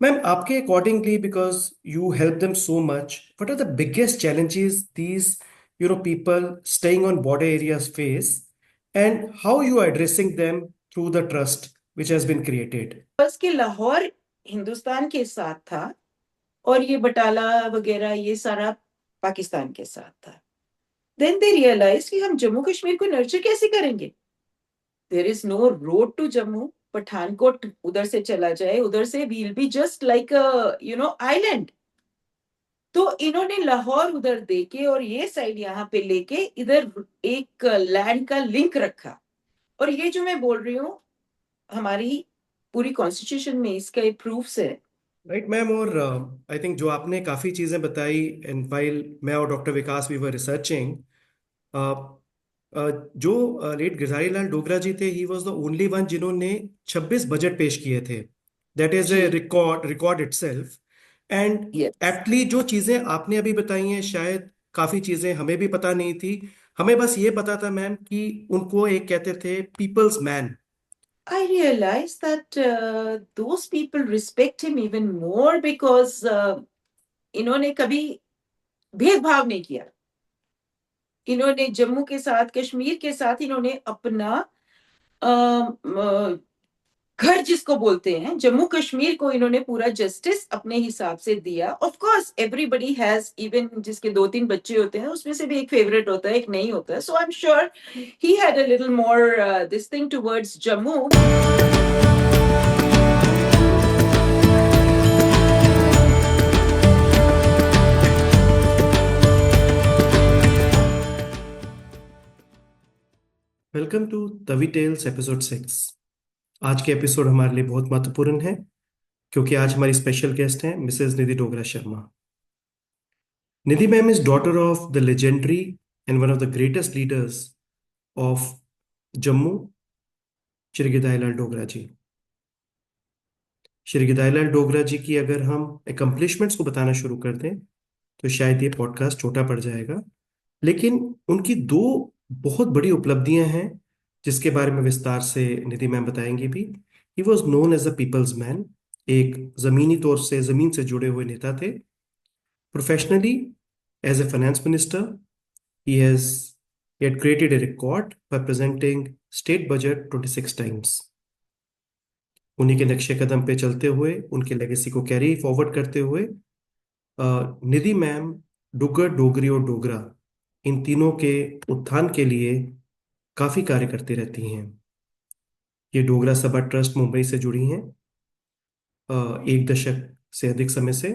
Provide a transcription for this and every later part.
Ma'am, आपके accordingly, because you help them so much, what are the biggest challenges these, people staying on border areas face, and how you are addressing them through the trust which has been created? बस कि लाहौर हिंदुस्तान के साथ था और ये बटाला वगैरह ये सारा पाकिस्तान के साथ था। देन दे रियलाइज कि हम जम्मू कश्मीर को नर्चर कैसे करेंगे। There is no road to Jammu. Pathankot उधर से चला जाए, उधर से will be just like island. तो इन्होंने लाहौर उधर देके और ये साइड यहाँ पे लेके इधर एक लैंड का लिंक रखा। और ये जो मैं बोल रही हूँ, हमारी पूरी कॉन्स्टिट्यूशन में इसका एक प्रूफ्स है। राइट मैम, और आई थिंक जो आपने काफ़ी चीज़ें बताई, एंड फाइल मैं और doctor Vikas we were researching, जो लेट गिरधारी लाल डोगरा जी थे, he was the only one जिन्होंने 26 बजट पेश किए थे। दैट इज ए जी। Record itself. And yes. Aptly जो चीज़ें आपने अभी बताई हैं, शायद काफ़ी चीज़ें हमें भी पता नहीं थी। हमें बस ये पता था मैम कि उनको एक कहते थे people's man. I realized that those people respect him even more because इन्होंने कभी भेदभाव नहीं किया। इन्होंने जम्मू के साथ, कश्मीर के साथ इन्होंने अपना अ, अ, घर जिसको बोलते हैं, जम्मू कश्मीर को इन्होंने पूरा जस्टिस अपने हिसाब से दिया। Of course everybody has, even जिसके दो तीन बच्चे होते हैं उसमें से भी एक फेवरेट होता है, एक नहीं होता है। So I am sure he had a little more this thing towards Jammu. Welcome to Tawi tales episode 6। आज के एपिसोड हमारे लिए बहुत महत्वपूर्ण है, क्योंकि आज हमारी स्पेशल गेस्ट हैं Mrs Nidhi Dogra Sharma. Nidhi ma'am is daughter of the legendary and one of the greatest leaders of Jammu, Shri Gidai Lal Dogra जी। श्री गिदाई लाल डोगरा जी की अगर हम एकम्प्लिशमेंट्स को बताना शुरू कर दें तो शायद ये पॉडकास्ट छोटा पड़ जाएगा, लेकिन उनकी दो बहुत बड़ी उपलब्धियां हैं जिसके बारे में विस्तार से निधि मैम बताएंगी भी। He was known as a people's man, एक जमीनी तौर से जमीन से जुड़े हुए नेता थे। Professionally as a finance minister, He has he had created a record by presenting state budget 26 times. उन्हीं के नक्शे कदम पे चलते हुए, उनके लेगेसी को कैरी फॉरवर्ड करते हुए, निधि मैम डुग्गर, डोगरी और डोगरा, इन तीनों के उत्थान के लिए काफी कार्य करती रहती हैं। ये डोगरा सभा ट्रस्ट मुंबई से जुड़ी हैं, एक दशक से अधिक समय से।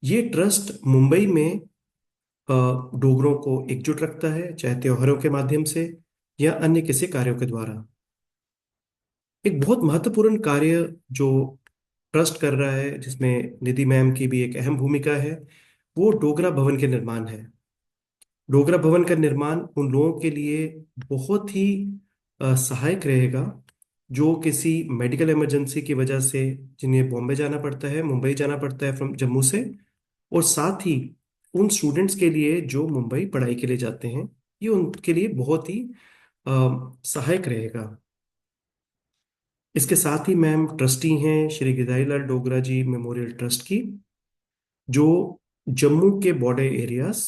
ये ट्रस्ट मुंबई में डोगरों को एकजुट रखता है, चाहे त्योहारों के माध्यम से या अन्य किसी कार्यों के द्वारा। एक बहुत महत्वपूर्ण कार्य जो ट्रस्ट कर रहा है, जिसमें निधि मैम की भी एक अहम भूमिका है, वो डोगरा भवन के निर्माण है। डोगरा भवन का निर्माण उन लोगों के लिए बहुत ही सहायक रहेगा जो किसी मेडिकल इमरजेंसी की वजह से जिन्हें बॉम्बे जाना पड़ता है, मुंबई जाना पड़ता है फ्रॉम जम्मू से, और साथ ही उन स्टूडेंट्स के लिए जो मुंबई पढ़ाई के लिए जाते हैं, ये उनके लिए बहुत ही सहायक रहेगा। इसके साथ ही मैम ट्रस्टी हैं श्री गिदाई लाल डोगरा जी मेमोरियल ट्रस्ट की, जो जम्मू के बॉर्डर एरियाज,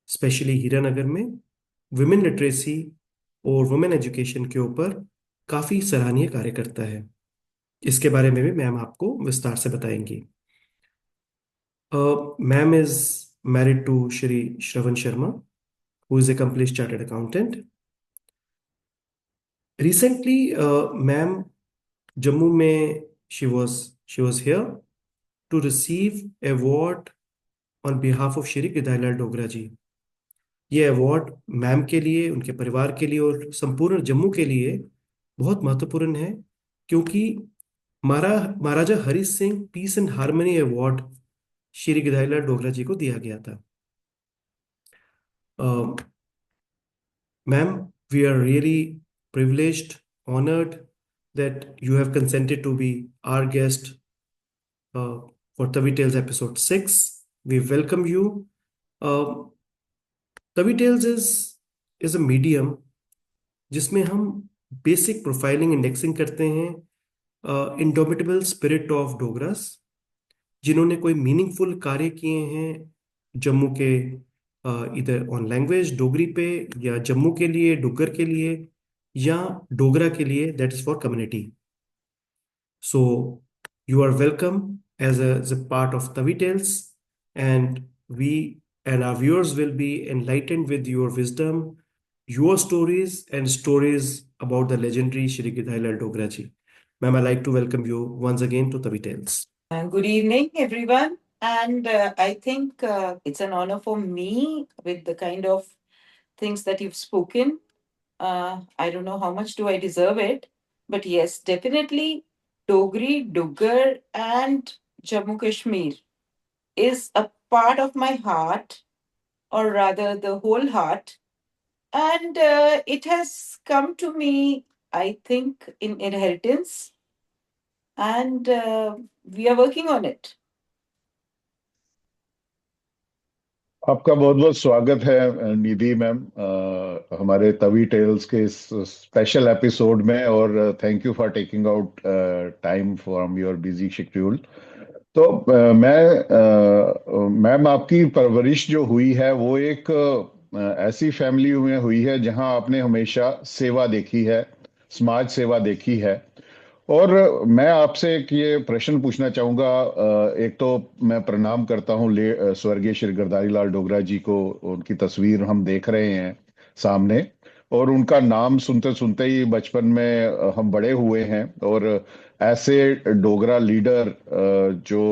स्पेशली हीरानगर में वुमेन लिटरेसी और वुमेन एजुकेशन के ऊपर काफी सराहनीय कार्य करता है। इसके बारे में भी मैम आपको विस्तार से बताएंगी। Ma'am is married to Shri Shravan Sharma, who is accomplished chartered accountant. Recently ma'am Jammu में she was here to receive award on behalf of Shri Gidailal Dogra जी। ये अवार्ड मैम के लिए, उनके परिवार के लिए और संपूर्ण जम्मू के लिए बहुत महत्वपूर्ण है, क्योंकि Maharaja Hari Singh peace and harmony award Shri Gidailal Dogra ji को दिया गया था। Ma'am, we are really privileged, honored that you have consented to be our guest for Tavi Tales episode 6. We welcome you. Uh, Tavi Tales is a medium जिसमें हम basic profiling indexing करते हैं indomitable spirit of डोगरास, जिन्होंने कोई meaningful कार्य किए हैं जम्मू के, इधर ऑन लैंग्वेज डोगरी पे, या जम्मू के लिए, डुग्गर के लिए, या डोगरा के लिए, that is for community. So you are welcome as a part of Tavi Tales, and we and our viewers will be enlightened with your wisdom, your stories, and stories about the legendary Shri Gidhai Lal Dogra ji. Ma'am, I'd like to welcome you once again to Tavi Tales. Good evening, everyone. And I think it's an honor for me with the kind of things that you've spoken. I don't know how much do I deserve it, but yes, definitely Dogri, Duggar, and Jammu Kashmir is a part of my heart, or rather, the whole heart. And it has come to me, I think, in inheritance, and we are working on it. आपका बहुत बहुत स्वागत है निधि ma'am, हमारे Tawi tales के इस special episode में। और thank you for taking out time from your busy schedule. तो मैम, आपकी परवरिश जो हुई है वो एक ऐसी फैमिली में हुई है जहां आपने हमेशा सेवा देखी है, समाज सेवा देखी है। और मैं आपसे एक ये प्रश्न पूछना चाहूंगा। एक तो मैं प्रणाम करता हूँ स्वर्गीय श्री गिरधारी लाल डोगरा जी को। उनकी तस्वीर हम देख रहे हैं सामने, और उनका नाम सुनते सुनते ही बचपन में हम बड़े हुए हैं। और ऐसे डोगरा लीडर जो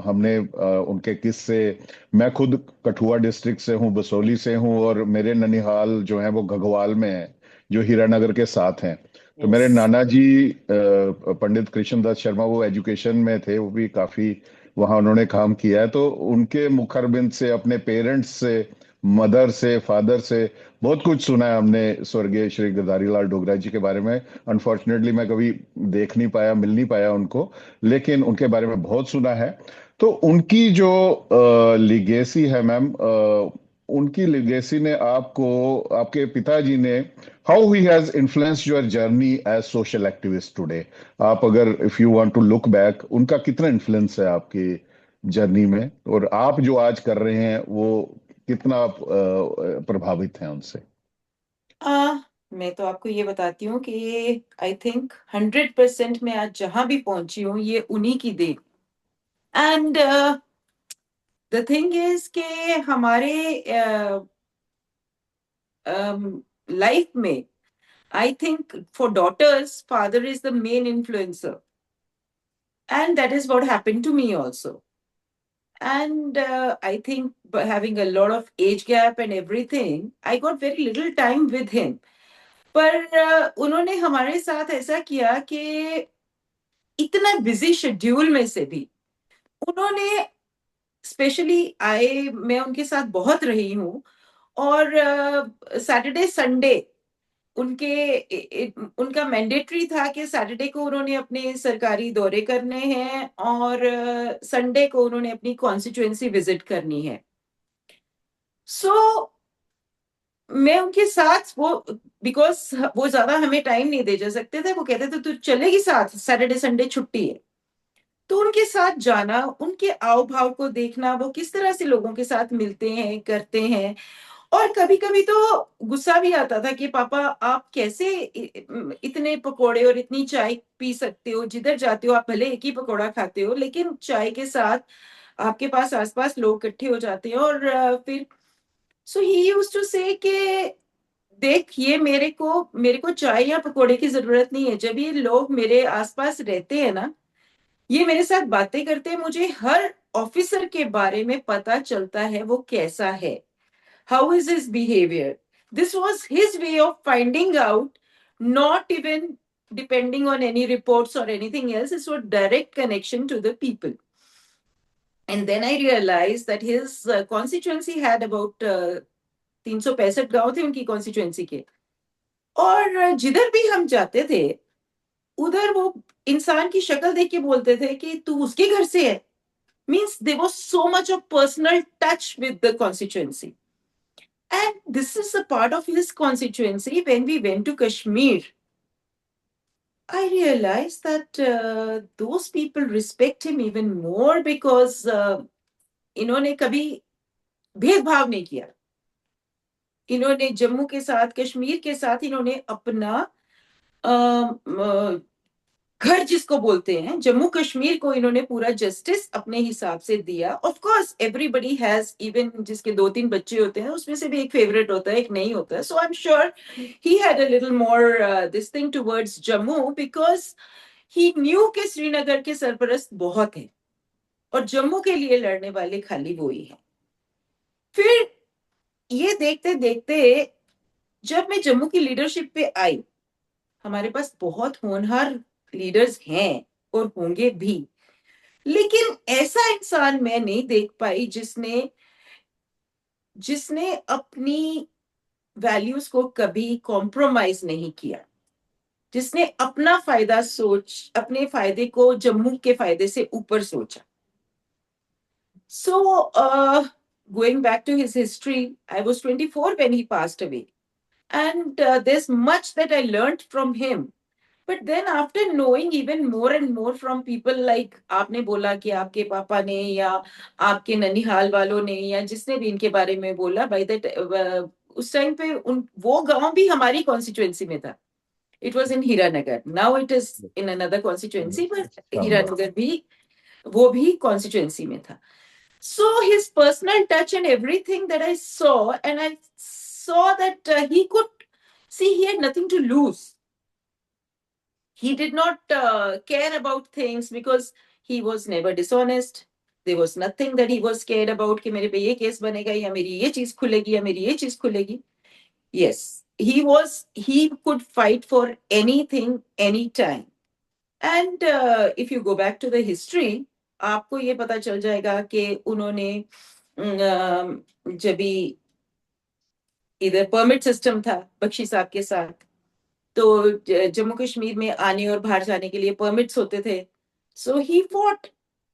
हमने उनके किस्से, मैं खुद कठुआ डिस्ट्रिक्ट से हूँ, बसोली से हूँ, और मेरे ननिहाल जो है वो घगवाल में है, जो हीरानगर के साथ हैं। तो मेरे Yes. नाना जी पंडित कृष्णदास शर्मा, वो एजुकेशन में थे, वो भी काफी वहाँ उन्होंने काम किया है। तो उनके मुखरबिंद से, अपने पेरेंट्स से, मदर से, फादर से बहुत कुछ सुना है हमने स्वर्गीय श्री गिरधारी लाल डोगरा जी के बारे में। अनफॉर्चुनेटली मैं कभी देख नहीं पाया, मिल नहीं पाया उनको, लेकिन उनके बारे में बहुत सुना है। तो उनकी जो लिगेसी है मैम, उनकी लेगेसी ने आपको, आपके पिताजी ने, how he has influenced your journey as social activist today. आप अगर if you want to look back, उनका कितना इन्फ्लुएंस है आपकी जर्नी में, और आप जो आज कर रहे हैं वो कितना आप प्रभावित हैं उनसे। मैं तो आपको ये बताती हूँ कि आई थिंक 100% मैं आज जहां भी पहुंची हूँ ये उन्हीं की देन। एंड द थिंग इज कि हमारे लाइफ में I think for daughters father is the main influencer, and that is what happened to me also. And I think by having a lot of age gap and everything, I got very little time with him. पर उन्होंने हमारे साथ ऐसा किया कि इतना busy schedule में से भी उन्होंने स्पेशली आए, मैं उनके साथ बहुत रही हूँ। और सैटरडे संडे उनका मैंडेटरी था कि सैटरडे को उन्होंने अपने सरकारी दौरे करने हैं और संडे को उन्होंने अपनी कॉन्स्टिट्यूएंसी विजिट करनी है। सो मैं उनके साथ वो, बिकॉज वो ज्यादा हमें टाइम नहीं दे जा सकते थे, वो कहते थे तू चलेगी साथ, सैटरडे संडे छुट्टी है। तो उनके साथ जाना, उनके आव भाव को देखना, वो किस तरह से लोगों के साथ मिलते हैं, करते हैं। और कभी कभी तो गुस्सा भी आता था कि पापा आप कैसे इतने पकोड़े और इतनी चाय पी सकते हो, जिधर जाते हो आप भले एक ही पकोड़ा खाते हो, लेकिन चाय के साथ आपके पास आसपास लोग इकट्ठे हो जाते हैं। और फिर सो ही यूज्ड टू से कि देख, ये मेरे को चाय या पकोड़े की जरूरत नहीं है, जब ये लोग मेरे आसपास रहते हैं ना, ये मेरे साथ बातें करते हैं, मुझे हर ऑफिसर के बारे में पता चलता है वो कैसा है, how is his behaviour. This was his way of finding out, not even depending on any reports और anything else, it's a direct connection to the people. And then I realized that his constituency had about 365 गांव थे उनकी constituency के। और जिधर भी हम जाते थे उधर वो इंसान की शक्ल देख के बोलते थे कि तू उसके घर से है। Means there was so much of personal touch with the constituency, and this is a part of his constituency when we went to Kashmir. I realized that those people respect him even more because इन्होंने कभी भेदभाव नहीं किया. इन्होंने जम्मू के साथ, कश्मीर के साथ इन्होंने अपना घर जिसको बोलते हैं, जम्मू कश्मीर को इन्होंने पूरा जस्टिस अपने हिसाब से दिया. Of course everybody has, even जिसके 2-3 बच्चे होते हैं उसमें से भी एक फेवरेट होता है, एक नहीं होता है. So I am sure he had a little more this thing towards Jammu because he knew के श्रीनगर के सरपरस्त बहुत हैं और जम्मू के लिए लड़ने वाले खाली वो ही हैं. फिर ये देखते देखते जब मैं जम्मू की लीडरशिप पे आई, हमारे पास बहुत होनहार लीडर्स हैं और होंगे भी, लेकिन ऐसा इंसान मैं नहीं देख पाई जिसने जिसने अपनी वैल्यूज को कभी कॉम्प्रोमाइज नहीं किया, जिसने अपना फायदा सोच, अपने फायदे को जम्मू के फायदे से ऊपर सोचा. So, going back to his history, I was 24 when he passed away. And there's much that I learned from him. But then after knowing even more and more from people like आपने बोला कि आपके पापा ने या आपके ननिहाल वालों ने या जिसने भी इनके बारे में बोला, by that उस टाइम पे वो गांव भी हमारी कॉन्स्टिट्यूएंसी में था. It was in Hiranagar. Now it is in another constituency, but Hiranagar भी वो भी कॉन्स्टिट्यूएंसी में था. So his personal touch and everything that I saw, and I saw that he could see he had nothing to lose. He did not care about things because he was never dishonest. There was nothing that he was scared about कि मेरे पे ये case बनेगा या मेरी ये चीज खुलेगी या मेरी ये चीज खुलेगी. Yes, he could fight for anything, anytime. And if you go back to the history, आपको ये पता चल जाएगा कि उन्होंने जब भी इधर परमिट सिस्टम था बख्शी साहब के साथ, तो जम्मू कश्मीर में आने और बाहर जाने के लिए परमिट्स होते थे. So he fought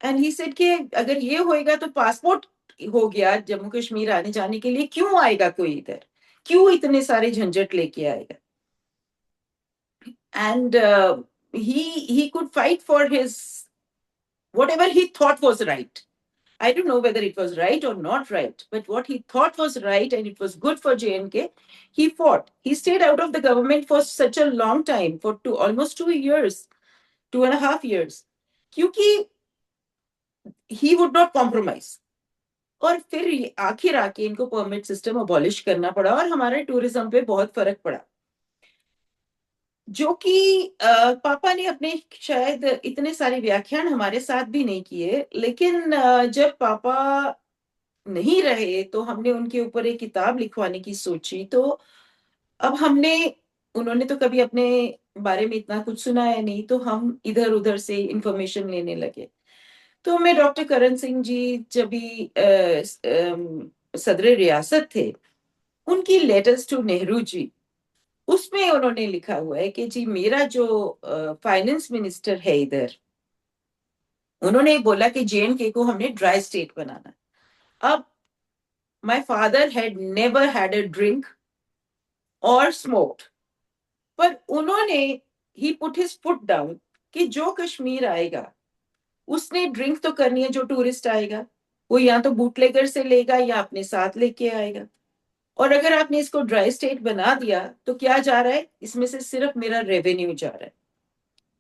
and he said कि अगर ये होएगा तो पासपोर्ट हो गया जम्मू कश्मीर आने जाने के लिए, क्यों आएगा कोई इधर, क्यों इतने सारे झंझट लेके आएगा. And he could fight for his whatever he thought was right. I don't know whether it was right or not right, but what he thought was right and it was good for JNK, he fought. He stayed out of the government for such a long time, for almost 2 years, 2.5 years, क्योंकि he would not compromise. और फिर आखिर आके इनको permit system abolish करना पड़ा और हमारे टूरिज्म पे बहुत फर्क पड़ा, जो कि पापा ने अपने शायद इतने सारे व्याख्यान हमारे साथ भी नहीं किए, लेकिन जब पापा नहीं रहे तो हमने उनके ऊपर एक किताब लिखवाने की सोची. तो अब हमने, उन्होंने तो कभी अपने बारे में इतना कुछ सुनाया नहीं, तो हम इधर उधर से इंफॉर्मेशन लेने लगे. तो मैं डॉक्टर करण सिंह जी जब भी सदर रियासत थे, उनकी लेटर्स टू नेहरू जी, उसमें उन्होंने लिखा हुआ है कि जी मेरा जो फाइनेंस मिनिस्टर है इधर, उन्होंने बोला कि JNK को हमने ड्राई स्टेट बनाना. अब my father had never had a drink or smoked, पर उन्होंने he put his foot down कि जो कश्मीर आएगा उसने ड्रिंक तो करनी है, जो टूरिस्ट आएगा वो या तो बूटलेगर से लेगा या अपने साथ लेके आएगा. और अगर आपने इसको ड्राई स्टेट बना दिया तो क्या जा रहा है, इसमें से सिर्फ मेरा रेवेन्यू जा रहा है.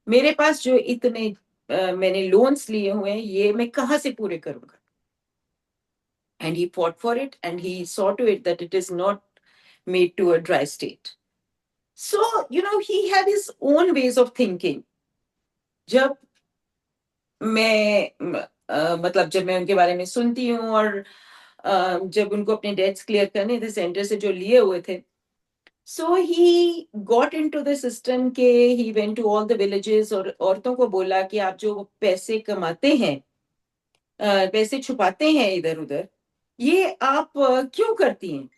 मेरे पास जो इतने मैंने लोन्स लिए हुए हैं ये मैं कहां से पूरे करूंगा. And he fought for it and he saw to it that it is not made to a dry state. So, he had his own ways of thinking. जब मैं मतलब जब मैं उनके बारे में सुनती हूँ और जब उनको अपने डेट्स क्लियर करने थे सेंटर से जो लिए हुए थे, so he got into the system के he went to all the villages और औरतों को बोला कि आप जो पैसे कमाते हैं, पैसे छुपाते हैं इधर उधर, ये आप क्यों करती हैं.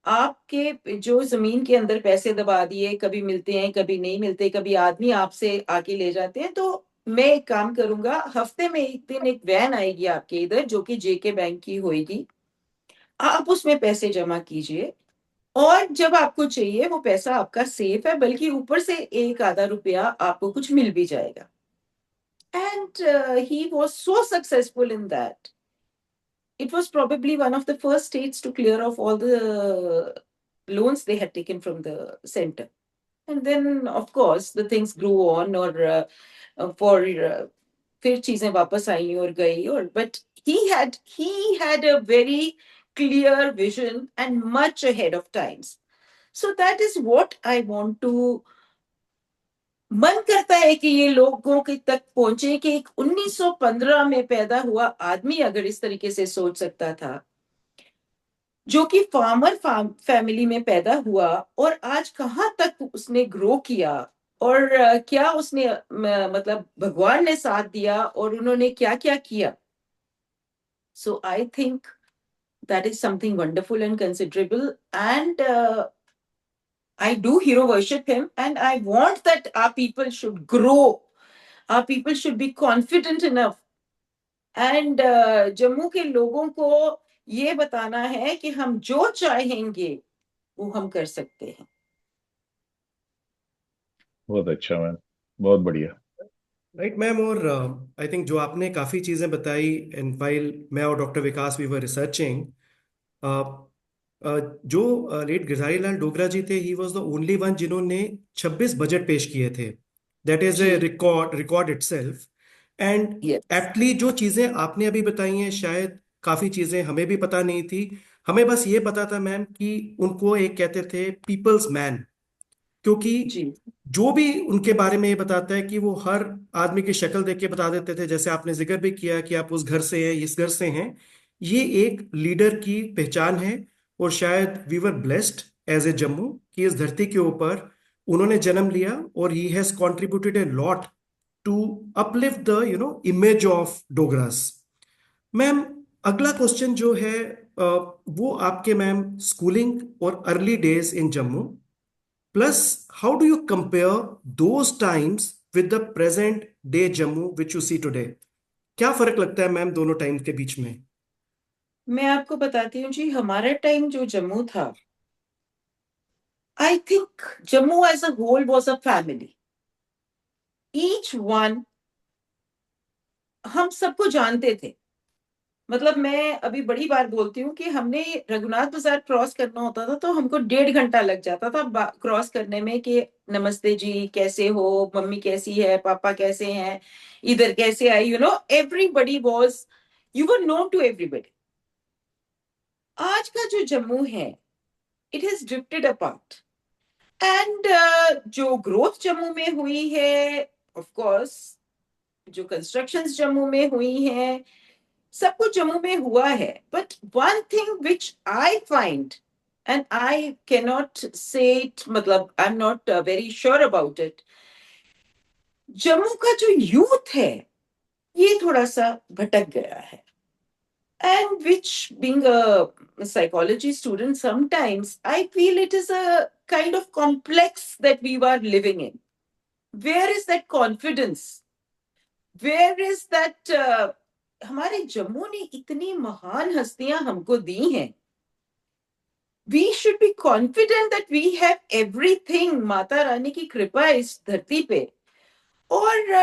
आपके जो जमीन के अंदर पैसे दबा दिए, कभी मिलते हैं कभी नहीं मिलते, कभी आदमी आपसे आके ले जाते हैं, तो मैं एक काम करूंगा, हफ्ते में एक दिन एक वैन आएगी आपके इधर जो कि JK बैंक की होगी, आप उसमें पैसे जमा कीजिए और जब आपको चाहिए वो पैसा आपका सेफ है, बल्कि ऊपर से एक आधा रुपया आपको कुछ मिल भी जाएगा. And he was so successful in that. It was probably one of the first states to clear off all the loans they had taken from the center. And then, of course, the things grew on, or for फिर चीजें वापस आई और गई, और but he had a very clear vision and much ahead of times. So that is what I want to, मन करता है कि ये लोगों के तक पहुंचे कि एक 1915 में पैदा हुआ आदमी अगर इस तरीके से सोच सकता था, जो कि फार्मर फैमिली में पैदा हुआ, और आज कहां तक उसने ग्रो किया, और क्या उसने मतलब भगवान ने साथ दिया और उन्होंने क्या क्या किया. So I think that is something wonderful and considerable, and I do hero worship him, and I want that our people should grow, our people should be confident enough, and Jammu के लोगों को ये बताना है कि हम जो चाहेंगे वो हम कर सकते हैं. बहुत अच्छा मैम, बहुत बढ़िया। राइट मैम, और आई थिंक जो आपने काफ़ी चीज़ें बताई, एंड वाइल मैं और doctor Vikas we were researching, जो लेट गिरधारी लाल डोगरा जी थे, he was the only one जिन्होंने 26 बजट पेश किए थे. दैट इज ए जी. Record itself. And Yes. Aptly जो चीज़ें आपने अभी बताई हैं, शायद काफ़ी चीज़ें हमें भी पता नहीं थी. हमें बस ये पता था मैम कि उनको एक कहते थे पीपल्स मैन, क्योंकि जी. जो भी उनके बारे में ये बताता है कि वो हर आदमी की शक्ल देख के बता देते थे, जैसे आपने जिक्र भी किया कि आप उस घर से हैं, इस घर से हैं. ये एक लीडर की पहचान है. और शायद we were blessed as a Jammu कि इस धरती के ऊपर उन्होंने जन्म लिया, और he has contributed a lot to uplift the image of Dogras. Ma'am, अगला क्वेश्चन जो है वो आपके मैम स्कूलिंग और early days in Jammu, plus how do you compare those times with the present day Jammu which you see today. क्या फर्क लगता है मैम दोनों टाइम के बीच में? मैं आपको बताती हूँ जी, हमारा टाइम जो जम्मू था, I think Jammu as a whole was a family. Each one, हम सबको जानते थे. मतलब मैं अभी बड़ी बार बोलती हूँ कि हमने रघुनाथ बाजार क्रॉस करना होता था तो हमको 1.5 घंटा लग जाता था क्रॉस करने में, कि नमस्ते जी, कैसे हो, मम्मी कैसी है, पापा कैसे हैं, इधर कैसे आई, everybody was, you were known to everybody. आज का जो जम्मू है, it has drifted apart. And जो ग्रोथ जम्मू में हुई है, ऑफ कोर्स जो कंस्ट्रक्शंस जम्मू में हुई हैं, सब कुछ जम्मू में हुआ है. But one thing which I find, and I can not say it, मतलब I am not very sure about it, Jammu का जो यूथ है ये थोड़ा सा भटक गया है. And which, being a psychology student, sometimes I feel it is a kind of complex that we were living in. Where is that confidence? Where is that हमारे जम्मू ने इतनी महान हस्तियां हमको दी हैं. We should be confident that we have everything. Mata Rani की कृपा इस धरती पे. और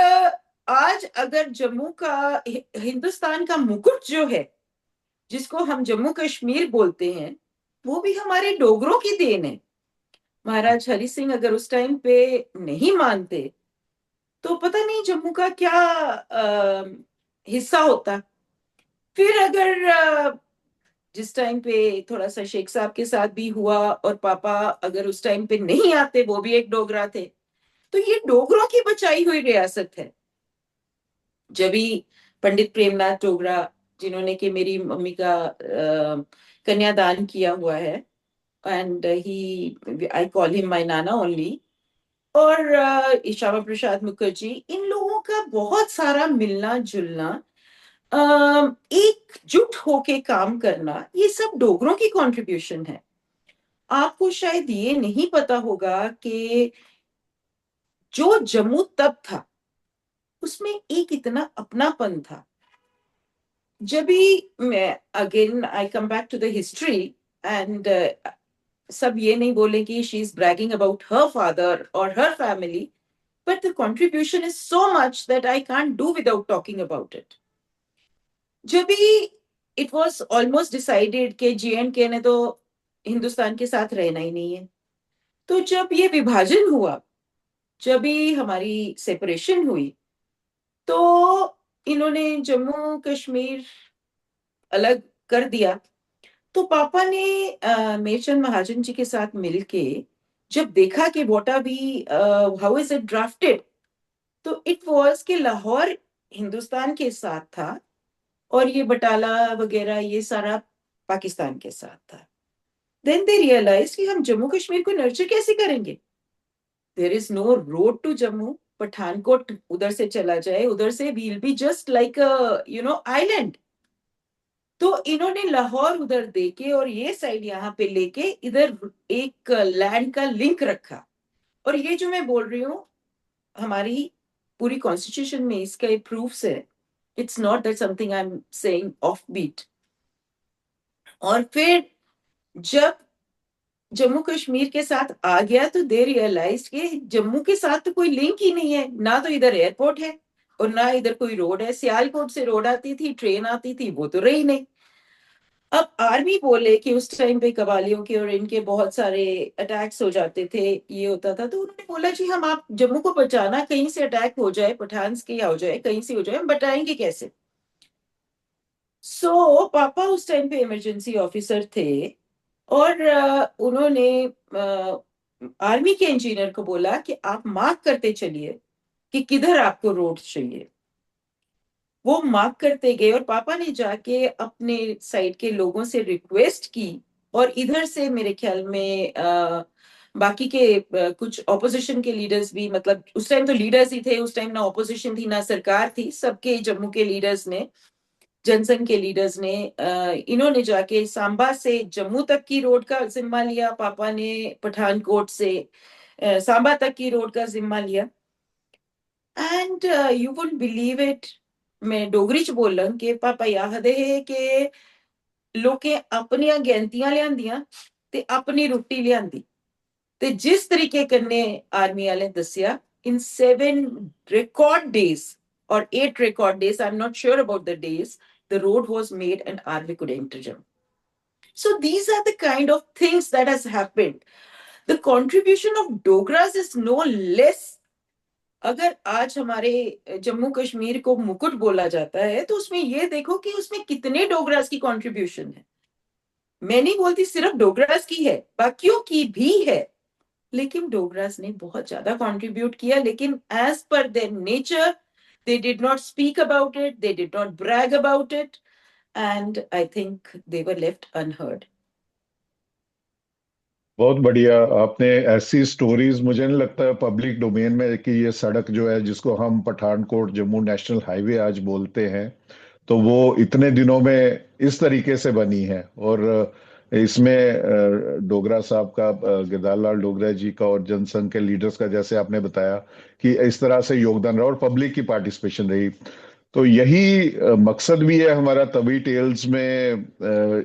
आज अगर जम्मू का, हिंदुस्तान का मुकुट जो है, जिसको हम जम्मू कश्मीर बोलते हैं, वो भी हमारे डोगरों की देन है. महाराज हरि सिंह अगर उस टाइम पे नहीं मानते तो पता नहीं जम्मू का क्या हिस्सा होता. फिर अगर जिस टाइम पे थोड़ा सा शेख साहब के साथ भी हुआ, और पापा अगर उस टाइम पे नहीं आते, वो भी एक डोगरा थे, तो ये डोगरों की बचाई हुई रियासत है. जब भी पंडित प्रेमनाथ डोगरा, जिन्होंने कि मेरी मम्मी का कन्यादान किया हुआ है, and he, I call him my Nana only, और श्यामा प्रसाद मुखर्जी, इन लोगों का बहुत सारा मिलना जुलना, एकजुट होके काम करना, ये सब डोगरों की कंट्रीब्यूशन है. आपको शायद ये नहीं पता होगा कि जो जम्मू तब था, उसमें एक इतना अपनापन था. जब भी मैं, again I come back to the history, and सब ये नहीं बोले कि she is bragging about her father और her family, but the contribution is so much that I can't do without talking about it. जब भी इट वॉज ऑलमोस्ट डिसाइडेड कि JNK ने तो हिंदुस्तान के साथ रहना ही नहीं है, तो जब ये विभाजन हुआ, जब भी हमारी सेपरेशन हुई, तो इन्होंने जम्मू कश्मीर अलग कर दिया. तो पापा ने मेरचंद महाजन जी के साथ मिलके जब देखा कि what are we, how is it drafted, तो इट वाज कि लाहौर हिंदुस्तान के साथ था और ये बटाला वगैरह ये सारा पाकिस्तान के साथ था. देन दे रियलाइज कि हम जम्मू कश्मीर को नर्चर कैसे करेंगे. There is no road to Jammu. Pathankot उधर से चला जाए, उधर से will be just like island. तो इन्होंने लाहौर उधर देके और ये साइड यहाँ पे लेके इधर एक लैंड का लिंक रखा. और ये जो मैं बोल रही हूँ, हमारी पूरी कॉन्स्टिट्यूशन में इसका एक प्रूफ है. It's not that something I am saying off beat. और फिर जब जम्मू कश्मीर के साथ आ गया तो दे रियलाइज कि जम्मू के साथ तो कोई लिंक ही नहीं है, ना तो इधर एयरपोर्ट है और ना इधर कोई रोड है. सियालकोट से रोड आती थी, ट्रेन आती थी, वो तो रही नहीं. अब आर्मी बोले कि उस टाइम पे कबालियों के और इनके बहुत सारे अटैक्स हो जाते थे, ये होता था, तो उन्होंने बोला जी हम आप जम्मू को बचाना, कहीं से अटैक हो जाए, पठान के हो जाए, कहीं से हो जाए, हम बचाएंगे कैसे. पापा उस टाइम पे इमरजेंसी ऑफिसर थे और उन्होंने आर्मी के इंजीनियर को बोला कि आप मार्क करते चलिए कि किधर आपको रोड चाहिए. वो मार्क करते गए और पापा ने जाके अपने साइड के लोगों से रिक्वेस्ट की. और इधर से मेरे ख्याल में बाकी के कुछ ऑपोजिशन के लीडर्स भी, मतलब उस टाइम तो लीडर्स ही थे, उस टाइम ना ऑपोजिशन थी ना सरकार थी, सबके जम्मू के लीडर्स ने, जनसंघ के लीडर्स ने, इन्होंने जाके सांबा से जम्मू तक की रोड का जिम्मा लिया. पापा ने पठानकोट से सांबा तक की रोड का जिम्मा लिया. And you wouldn't believe it, मैं डोगरी च बोलन कि पापा आखदे हे कि लोकें अपनियां गैंतियां लियांदियां ते अपनी रुट्टी लियांदी. ते जिस तरीके कन्नै आर्मी वाले दस्सिया, इन 7 record days or 8 record days, I'm not sure about the days, the road was made and army could enter Jammu. So these are the kind of things that has happened. The contribution of Dogras is no less. अगर आज हमारे जम्मू कश्मीर को मुकुट बोला जाता है तो उसमें ये देखो कि उसमें कितने डोगरास की कंट्रीब्यूशन है. मैं नहीं बोलती सिर्फ डोगरास की है, बाकियों की भी है, लेकिन डोगरास ने बहुत ज्यादा कंट्रीब्यूट किया. लेकिन as per there nature they did not speak about it, they did not brag about it, and I think they were left unheard. बहुत बढ़िया। आपने ऐसी स्टोरीज, मुझे नहीं लगता है पब्लिक डोमेन में कि ये सड़क जो है जिसको हम पठानकोट जम्मू नेशनल हाईवे आज बोलते हैं, तो वो इतने दिनों में इस तरीके से बनी है। और इसमें डोगरा साहब का, गिरधार लाल डोगरा जी का और जनसंघ के लीडर्स का, जैसे आपने बताया कि इस तरह से योगदान रहा और पब्लिक की पार्टिसिपेशन रही। तो यही मकसद भी है हमारा तभी टेल्स में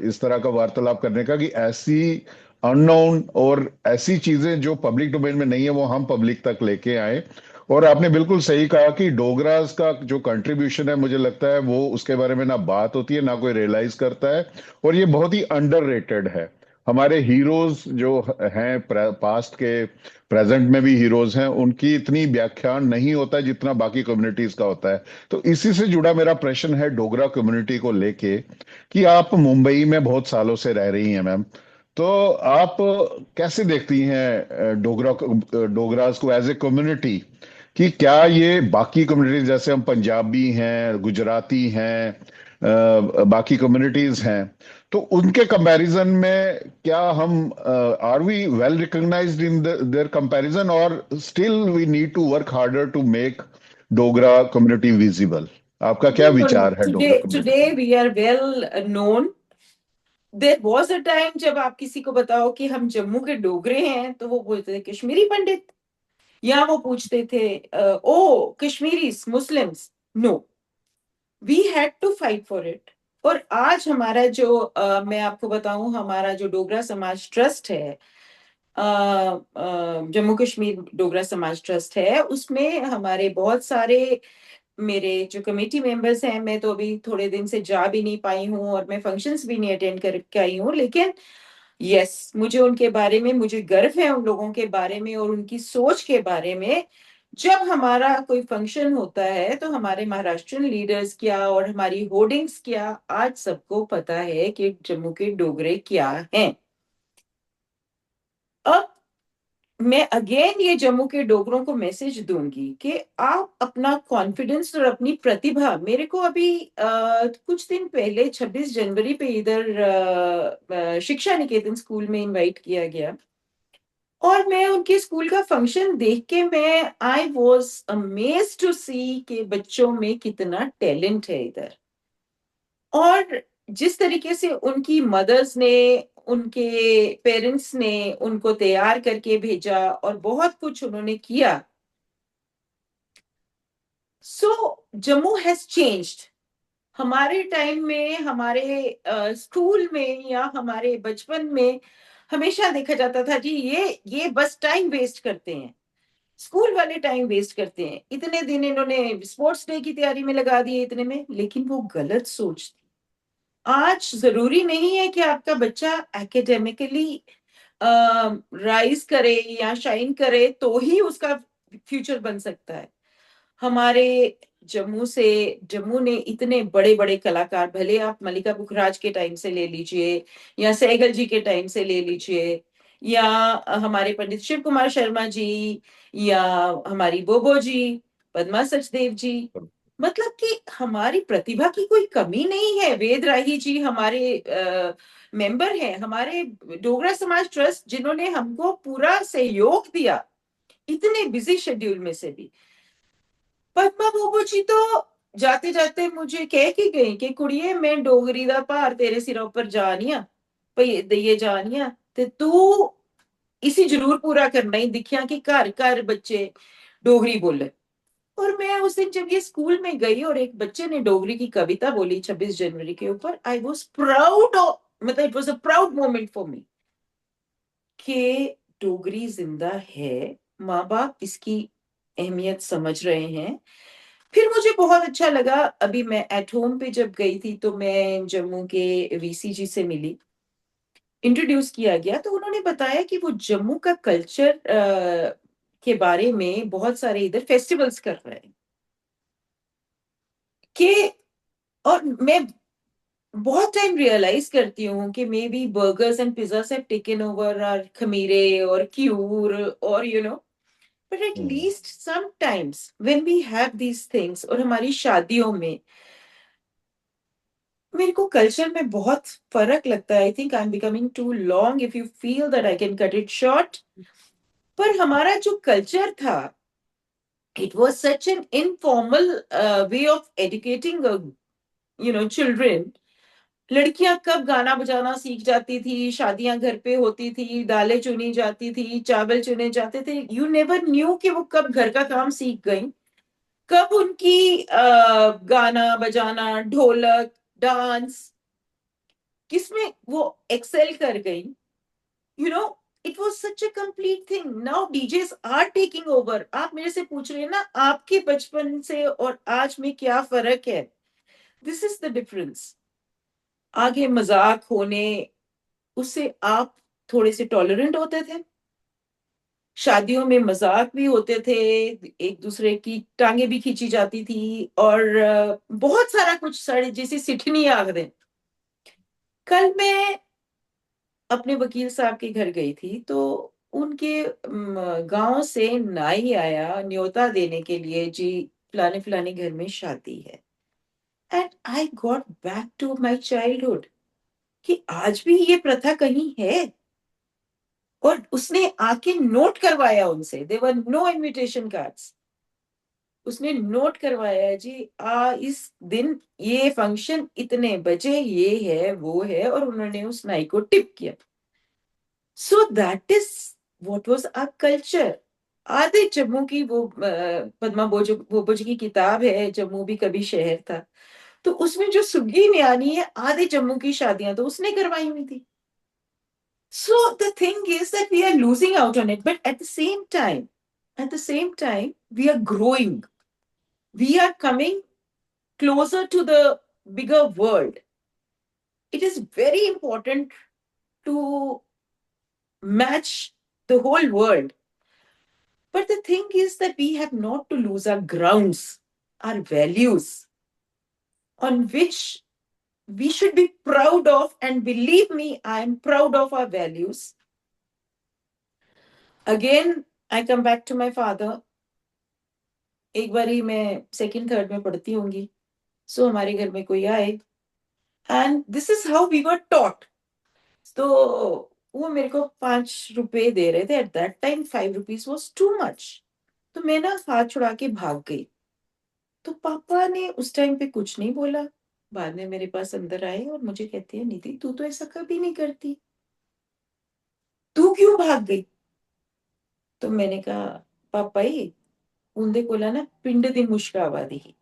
इस तरह का वार्तालाप करने का, कि ऐसी अननोन और ऐसी चीजें जो पब्लिक डोमेन में नहीं है वो हम पब्लिक तक लेके आए। और आपने बिल्कुल सही कहा कि डोगरास का जो कंट्रीब्यूशन है, मुझे लगता है वो उसके बारे में ना बात होती है, ना कोई रियलाइज करता है, और ये बहुत ही अंडररेटेड है। हमारे हीरोज जो हैं पास्ट के, प्रेजेंट में भी हीरोज हैं, उनकी इतनी व्याख्यान नहीं होता है जितना बाकी कम्युनिटीज का होता है। तो इसी से जुड़ा मेरा प्रश्न है डोगरा कम्युनिटी को लेके, कि आप मुंबई में बहुत सालों से रह रही हैं मैम, तो आप कैसे देखती हैं डोगरास को एज ए कम्युनिटी, कि क्या ये बाकी कम्युनिटीज जैसे हम पंजाबी हैं, गुजराती हैं, बाकी कम्युनिटीज हैं, तो उनके कंपैरिजन में क्या हम are we well recognised in their comparison, और still we need to work harder to make Dogra community visible? आपका क्या No, no. विचार है डोगरा कम्युनिटी Today पर? we are well known. There was a time जब आप किसी को बताओ कि हम जम्मू के डोगरे हैं तो वो बोलते थे कश्मीरी पंडित, या वो पूछते थे oh Kashmiris Muslims. No, we had to fight for it. और आज हमारा जो मैं आपको बताऊं, हमारा जो डोगरा समाज ट्रस्ट है, जम्मू कश्मीर डोगरा समाज ट्रस्ट है, उसमें हमारे बहुत सारे मेरे जो कमेटी मेंबर्स हैं, मैं तो अभी थोड़े दिन से जा भी नहीं पाई हूँ और मैं फंक्शंस भी नहीं अटेंड करके आई हूँ, लेकिन यस, मुझे उनके बारे में, मुझे गर्व है उन लोगों के बारे में और उनकी सोच के बारे में। जब हमारा कोई फंक्शन होता है तो हमारे महाराष्ट्रियन लीडर्स क्या और हमारी होर्डिंग्स क्या, आज सबको पता है कि जम्मू के डोगरे क्या हैं। अब मैं अगेन ये जम्मू के डोगरों को मैसेज दूंगी कि आप अपना कॉन्फिडेंस और अपनी प्रतिभा, मेरे को अभी कुछ दिन पहले 26 जनवरी पे इधर शिक्षा निकेतन स्कूल में इनवाइट किया गया और मैं उनके स्कूल का फंक्शन देख के मैं आई वॉज अमेज्ड टू सी कि बच्चों में कितना टैलेंट है इधर। और जिस तरीके से उनकी मदर्स ने, उनके पेरेंट्स ने उनको तैयार करके भेजा और बहुत कुछ उन्होंने किया। सो जम्मू हैज चेंज्ड। हमारे टाइम में, हमारे स्कूल में या हमारे बचपन में हमेशा देखा जाता था जी ये बस टाइम वेस्ट करते हैं, स्कूल वाले टाइम वेस्ट करते हैं, इतने दिन इन्होंने स्पोर्ट्स डे की तैयारी में लगा दिए इतने में। लेकिन वो गलत सोच थी। आज जरूरी नहीं है कि आपका बच्चा एकेडमिकली राइज करे या शाइन करे तो ही उसका फ्यूचर बन सकता है। हमारे जम्मू ने इतने बड़े बड़े कलाकार, भले आप मल्लिका पुखराज के टाइम से ले लीजिए या सहगल जी के टाइम से ले लीजिए या हमारे पंडित शिव कुमार शर्मा जी या हमारी बोबो जी, पद्मा सचदेव जी, मतलब कि हमारी प्रतिभा की कोई कमी नहीं है। वेद राही जी हमारे मेंबर हैं, हमारे डोगरा समाज ट्रस्ट, जिन्होंने हमको पूरा सहयोग दिया इतने बिजी शेड्यूल में से भी। पद्मा बोबो जी तो जाते जाते मुझे कह के गई कि कुड़िए मैं डोगरी दा भार तेरे सिरों उपर जानिया, भई दइये जानिया ते तू इसी जरूर पूरा करना ही, दिखिया कि घर घर बच्चे डोगरी बोले। और मैं उस दिन जब ये स्कूल में गई और एक बच्चे ने डोगरी की कविता बोली 26 जनवरी के ऊपर, आई वॉज प्राउड, मतलब it was a proud moment for me कि डोगरी जिंदा है, माँ बाप इसकी अहमियत समझ रहे हैं। फिर मुझे बहुत अच्छा लगा, अभी मैं एट होम पे जब गई थी तो मैं जम्मू के वीसी जी से मिली, इंट्रोड्यूस किया गया तो उन्होंने बताया कि वो जम्मू का कल्चर के बारे में बहुत सारे इधर फेस्टिवल्स कर रहे हैं कि, और मैं बहुत टाइम रियलाइज करती हूँ कि maybe burgers and pizzas have taken over our खमीरे और क्यूर और but at hmm, least sometimes when we have these things, और हमारी शादियों में मेरे को कल्चर में बहुत फर्क लगता है। I think I am becoming too long, if you feel that I can cut it short. पर हमारा जो कल्चर था, it was such an informal way of educating children. लड़कियां कब गाना बजाना सीख जाती थी, शादियां घर पे होती थी, दालें चुनी जाती थी, चावल चुने जाते थे, यू नेवर न्यू कि वो कब घर का काम सीख गई, कब उनकी गाना बजाना, ढोलक, डांस, किसमें वो एक्सेल कर गई। You know it was such a complete thing. Now DJs are taking over. आप मेरे से पूछ रहे हैं ना आपके बचपन से और आज में क्या फर्क है, दिस इज द डिफरेंस। आगे मजाक होने, उससे आप थोड़े से टॉलरेंट होते थे, शादियों में मजाक भी होते थे, एक दूसरे की टांगे भी खींची जाती थी और बहुत सारा कुछ, सारे जैसे सिठनी आख दें। कल मैं अपने वकील साहब के घर गई थी तो उनके गांव से नाई आया न्योता देने के लिए, जी फलाने फलाने घर में शादी है। And I got back to my childhood कि आज भी ये प्रथा कहीं है। और उसने आके नोट करवाया उनसे, देवर नो इनविटेशन कार्ड्स, उसने नोट करवाया जी इस दिन ये फंक्शन इतने बजे, ये है वो है, और उन्होंने उस नाई को टिप किया। So that is what was our culture. आधे जम्मू की वो पद्मा बोबो जी की किताब है, जम्मू भी कभी शहर था, तो उसमें जो सुग्गी न्यानी है, आधे जम्मू की शादियां तो उसने करवाई हुई थी. So the thing is that we are losing out on it, but at the same time, we are growing. We are coming closer to the bigger world. It is very important to match the whole world. But the thing is that we have not to lose our grounds, our values, on which we should be proud of. And believe me, I am proud of our values. Again, I come back to my father. एक बारी मैं second third में पढ़ती होंगी, सो हमारे घर में कोई आए, and this is how we were taught. तो वो मेरे को 5 रुपए दे रहे थे. At that time 5 rupees was too much. तो मैं ना हाथ छुड़ा के भाग गई. तो पापा ने उस टाइम पे कुछ नहीं बोला. बाद में मेरे पास अंदर आए और मुझे कहते हैं, निधि तू तो ऐसा कभी नहीं करती, तू क्यों भाग गई? तो मैंने कहा, पापा ही उनके कोला ना पिंड दी मुश्क आवा दी.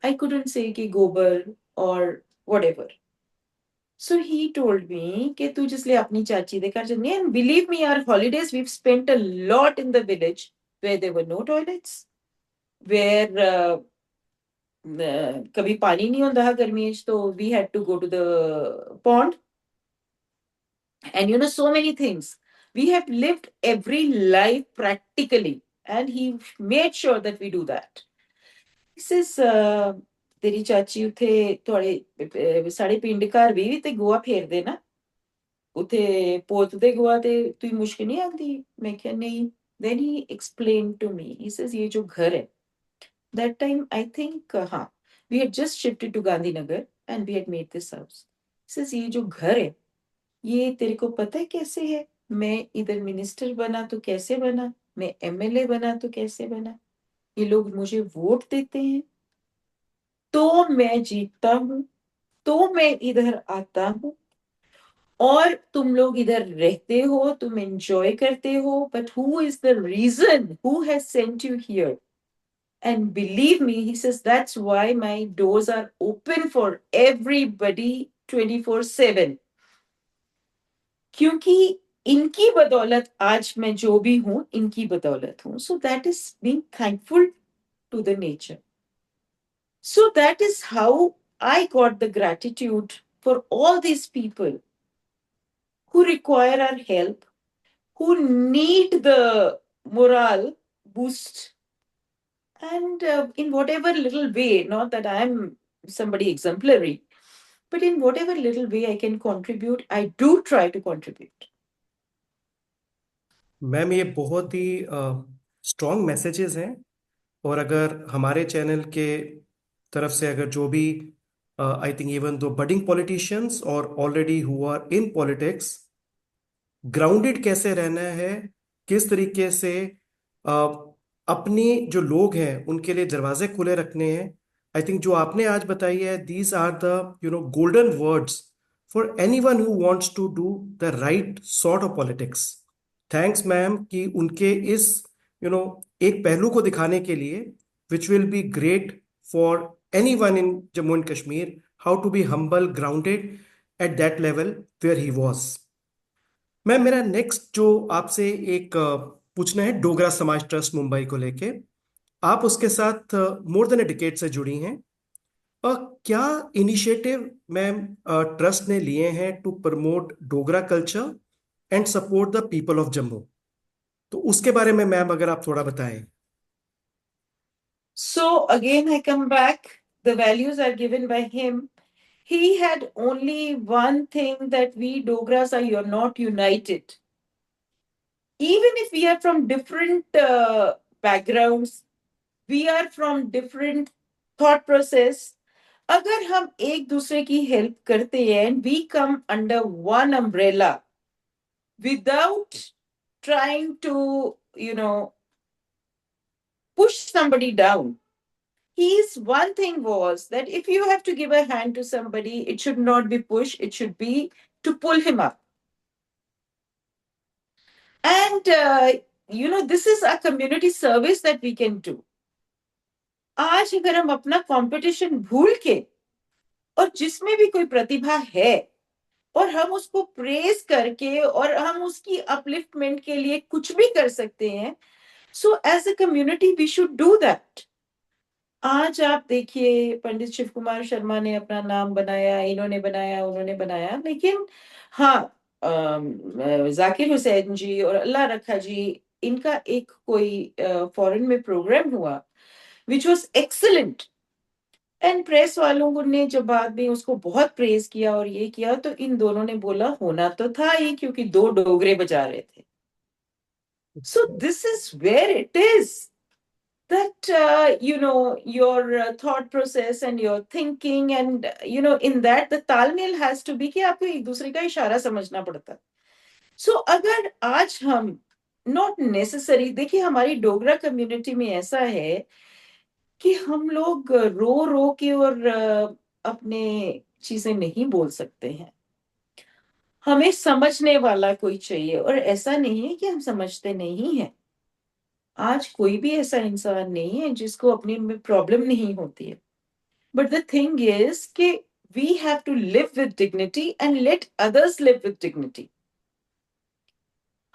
I couldn't say कि गोबर or whatever. So he told me कि तू जिसले अपनी चाची दे घर जन्नी. And believe me, our holidays we've spent a lot in the village where there were no toilets, where कभी पानी नहीं होता था गर्मियों च, तो we had to go to the pond. And you know, so many things. We have lived every life practically, and he made sure that we do that. This is तेरी चाची उथे थोड़े साढ़े पिंड घर भी ते गोआ फेरदे ना, उथे पोतदे गोआ ते तुई मुश्क नहीं आंदी? मैं क्या नहीं. Then he explained to me. He says ये जो घर है, that time I think हाँ, we had just shifted to Gandhinagar and we had made this house. He says ये जो घर है, ये तेरे को पता है कैसे है? मैं इधर मिनिस्टर बना तो कैसे बना, मैं एमएलए बना तो कैसे बना. ये लोग मुझे वोट देते हैं तो मैं जीतता हूं, तो मैं इधर आता हूं, और तुम लोग इधर रहते हो, तुम एंजॉय करते हो. But who is the reason, who has sent you here? And believe me, he says, that's why my doors are open for everybody 24/7. क्योंकि इनकी बदौलत आज मैं जो भी हूं, इनकी बदौलत हूं. So that is being thankful to the nature. So that is how I got the gratitude for all these people who require our help, who need the morale boost, and in whatever little way, not that I am somebody exemplary, but in whatever little way I can contribute, I do try to contribute. Ma'am ये बहुत ही strong messages हैं, और अगर हमारे channel के तरफ से अगर जो भी I think even though budding politicians और already who are in politics, grounded कैसे रहना है, किस तरीके से अ, अपनी जो लोग हैं उनके लिए दरवाजे खुले रखने हैं, आई थिंक जो आपने आज बताई है, these are the golden words for anyone who wants to do the right sort of politics. Thanks ma'am कि उनके इस एक पहलू को दिखाने के लिए, which will be great for anyone in Jammu and Kashmir, how to be humble, grounded at that level where he was. Ma'am मेरा नेक्स्ट जो आपसे एक पूछना है, डोगरा समाज ट्रस्ट मुंबई को लेके. आप उसके साथ मोर देन ए डिकेड से जुड़ी हैं. क्या इनिशिएटिव मैम ट्रस्ट ने लिए हैं to promote Dogra culture and support the people of Jammu? तो उसके बारे में मैम अगर आप थोड़ा बताएं. So again I come back, the values are given by him. He had only one thing, that we Dogras are, you're not united. Even if we are from different backgrounds, we are from different thought process, अगर हम एक दूसरे की help करते हैं, and we come under one umbrella without trying to push somebody down. His one thing was that if you have to give a hand to somebody, it should not be push, it should be to pull him up. And this is a community service that we can do. आज अगर हम अपना competition भूल के और जिसमें भी कोई प्रतिभा है और हम उसको प्रेज करके और हम उसकी अपलिफ्टमेंट के लिए कुछ भी कर सकते हैं, so as a community we should do that. आज आप देखिए पंडित शिव कुमार शर्मा ने अपना नाम बनाया, इन्होंने बनाया, उन्होंने बनाया, लेकिन हाँ, जाकिर हुसैन जी और अल्लाह रखा जी, इनका एक कोई फॉरेन में प्रोग्राम हुआ which was excellent, and press वालों ने जब बाद में उसको बहुत प्रेज किया और ये किया, तो इन दोनों ने बोला होना तो था ये, क्योंकि दो डोगरे बजा रहे थे। So this is where it is that your thought process and your thinking, and in that the तालमेल has to be कि आपको एक दूसरे का इशारा समझना पड़ता है। सो अगर आज हम नॉट नेसेसरी, देखिए हमारी डोगरा कम्युनिटी में ऐसा है कि हम लोग रो रो के और अपने चीजें नहीं बोल सकते हैं, हमें समझने वाला कोई चाहिए, और ऐसा नहीं है कि हम समझते नहीं हैं। आज कोई भी ऐसा इंसान नहीं है जिसको अपने में प्रॉब्लम नहीं होती है, बट द थिंग इज कि we have to live with dignity and let others live with dignity.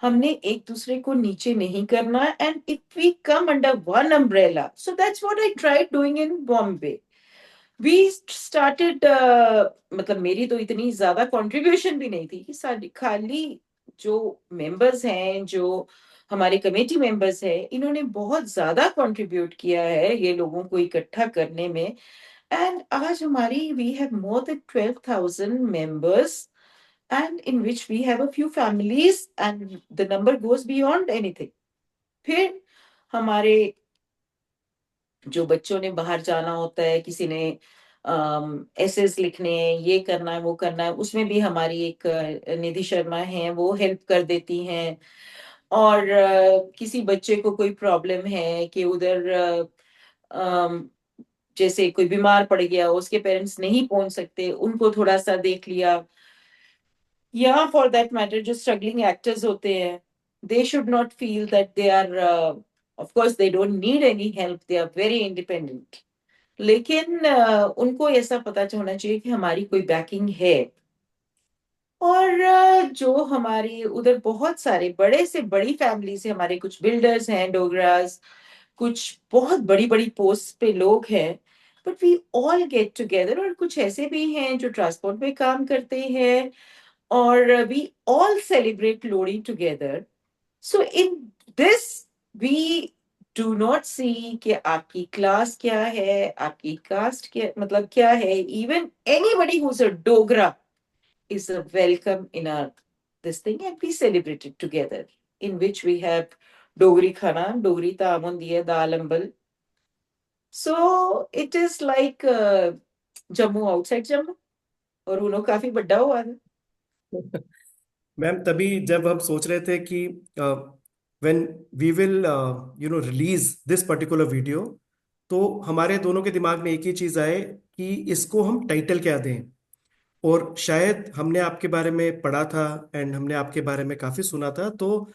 हमने एक दूसरे को नीचे नहीं करना, and if we come under one umbrella, so that's what I tried doing in Bombay. We started, मतलब मेरी तो इतनी ज्यादा कंट्रीब्यूशन भी नहीं थी कि सारी खाली जो मेंबर्स हैं, जो हमारे कमेटी मेंबर्स हैं, इन्होंने बहुत ज्यादा कंट्रीब्यूट किया है ये लोगों को इकट्ठा करने में। एंड आज हमारी we have more than 12,000 members, and in which we have a few families, and the number goes beyond anything. फिर हमारे जो बच्चों ने बाहर जाना होता है, किसी ने एसेस लिखने हैं, ये करना है, वो करना है, उसमें भी हमारी एक निधि शर्मा है, वो हेल्प कर देती हैं। और किसी बच्चे को कोई प्रॉब्लम है कि उधर जैसे कोई बीमार पड़ गया, उसके पेरेंट्स नहीं पहुंच सकते, उनको थोड़ा सा देख लिया, या फॉर दैट मैटर जो स्ट्रगलिंग एक्टर्स होते हैं, they should not feel that they are, of course they don't need any help, they are very independent, लेकिन उनको ऐसा पता होना चाहिए कि हमारी कोई बैकिंग है। और जो हमारी उधर बहुत सारे बड़े से बड़ी फैमिली से, हमारे कुछ बिल्डर्स हैं डोगरास, कुछ बहुत बड़ी बड़ी पोस्ट पे लोग हैं, but we all get together. और कुछ ऐसे भी हैं जो ट्रांसपोर्ट में काम करते हैं, और we all celebrate Lohri together. So in this we do not see कि आपकी क्लास क्या है, आपकी कास्ट क्या, मतलब क्या है। Even anybody who is a Dogra is a welcome in our this thing, and we celebrate it together, in which we have Dogri khana, Dogri taam hundi hai, dal ambal. So it is like Jammu outside Jammu, और उन्हों काफी बड़ा हुआ है। Ma'am तभी जब हम सोच रहे थे कि when we will release this particular video, तो हमारे दोनों के दिमाग में एक ही चीज आए कि इसको हम टाइटल क्या दें। और शायद हमने आपके बारे में पढ़ा था एंड हमने आपके बारे में काफी सुना था, तो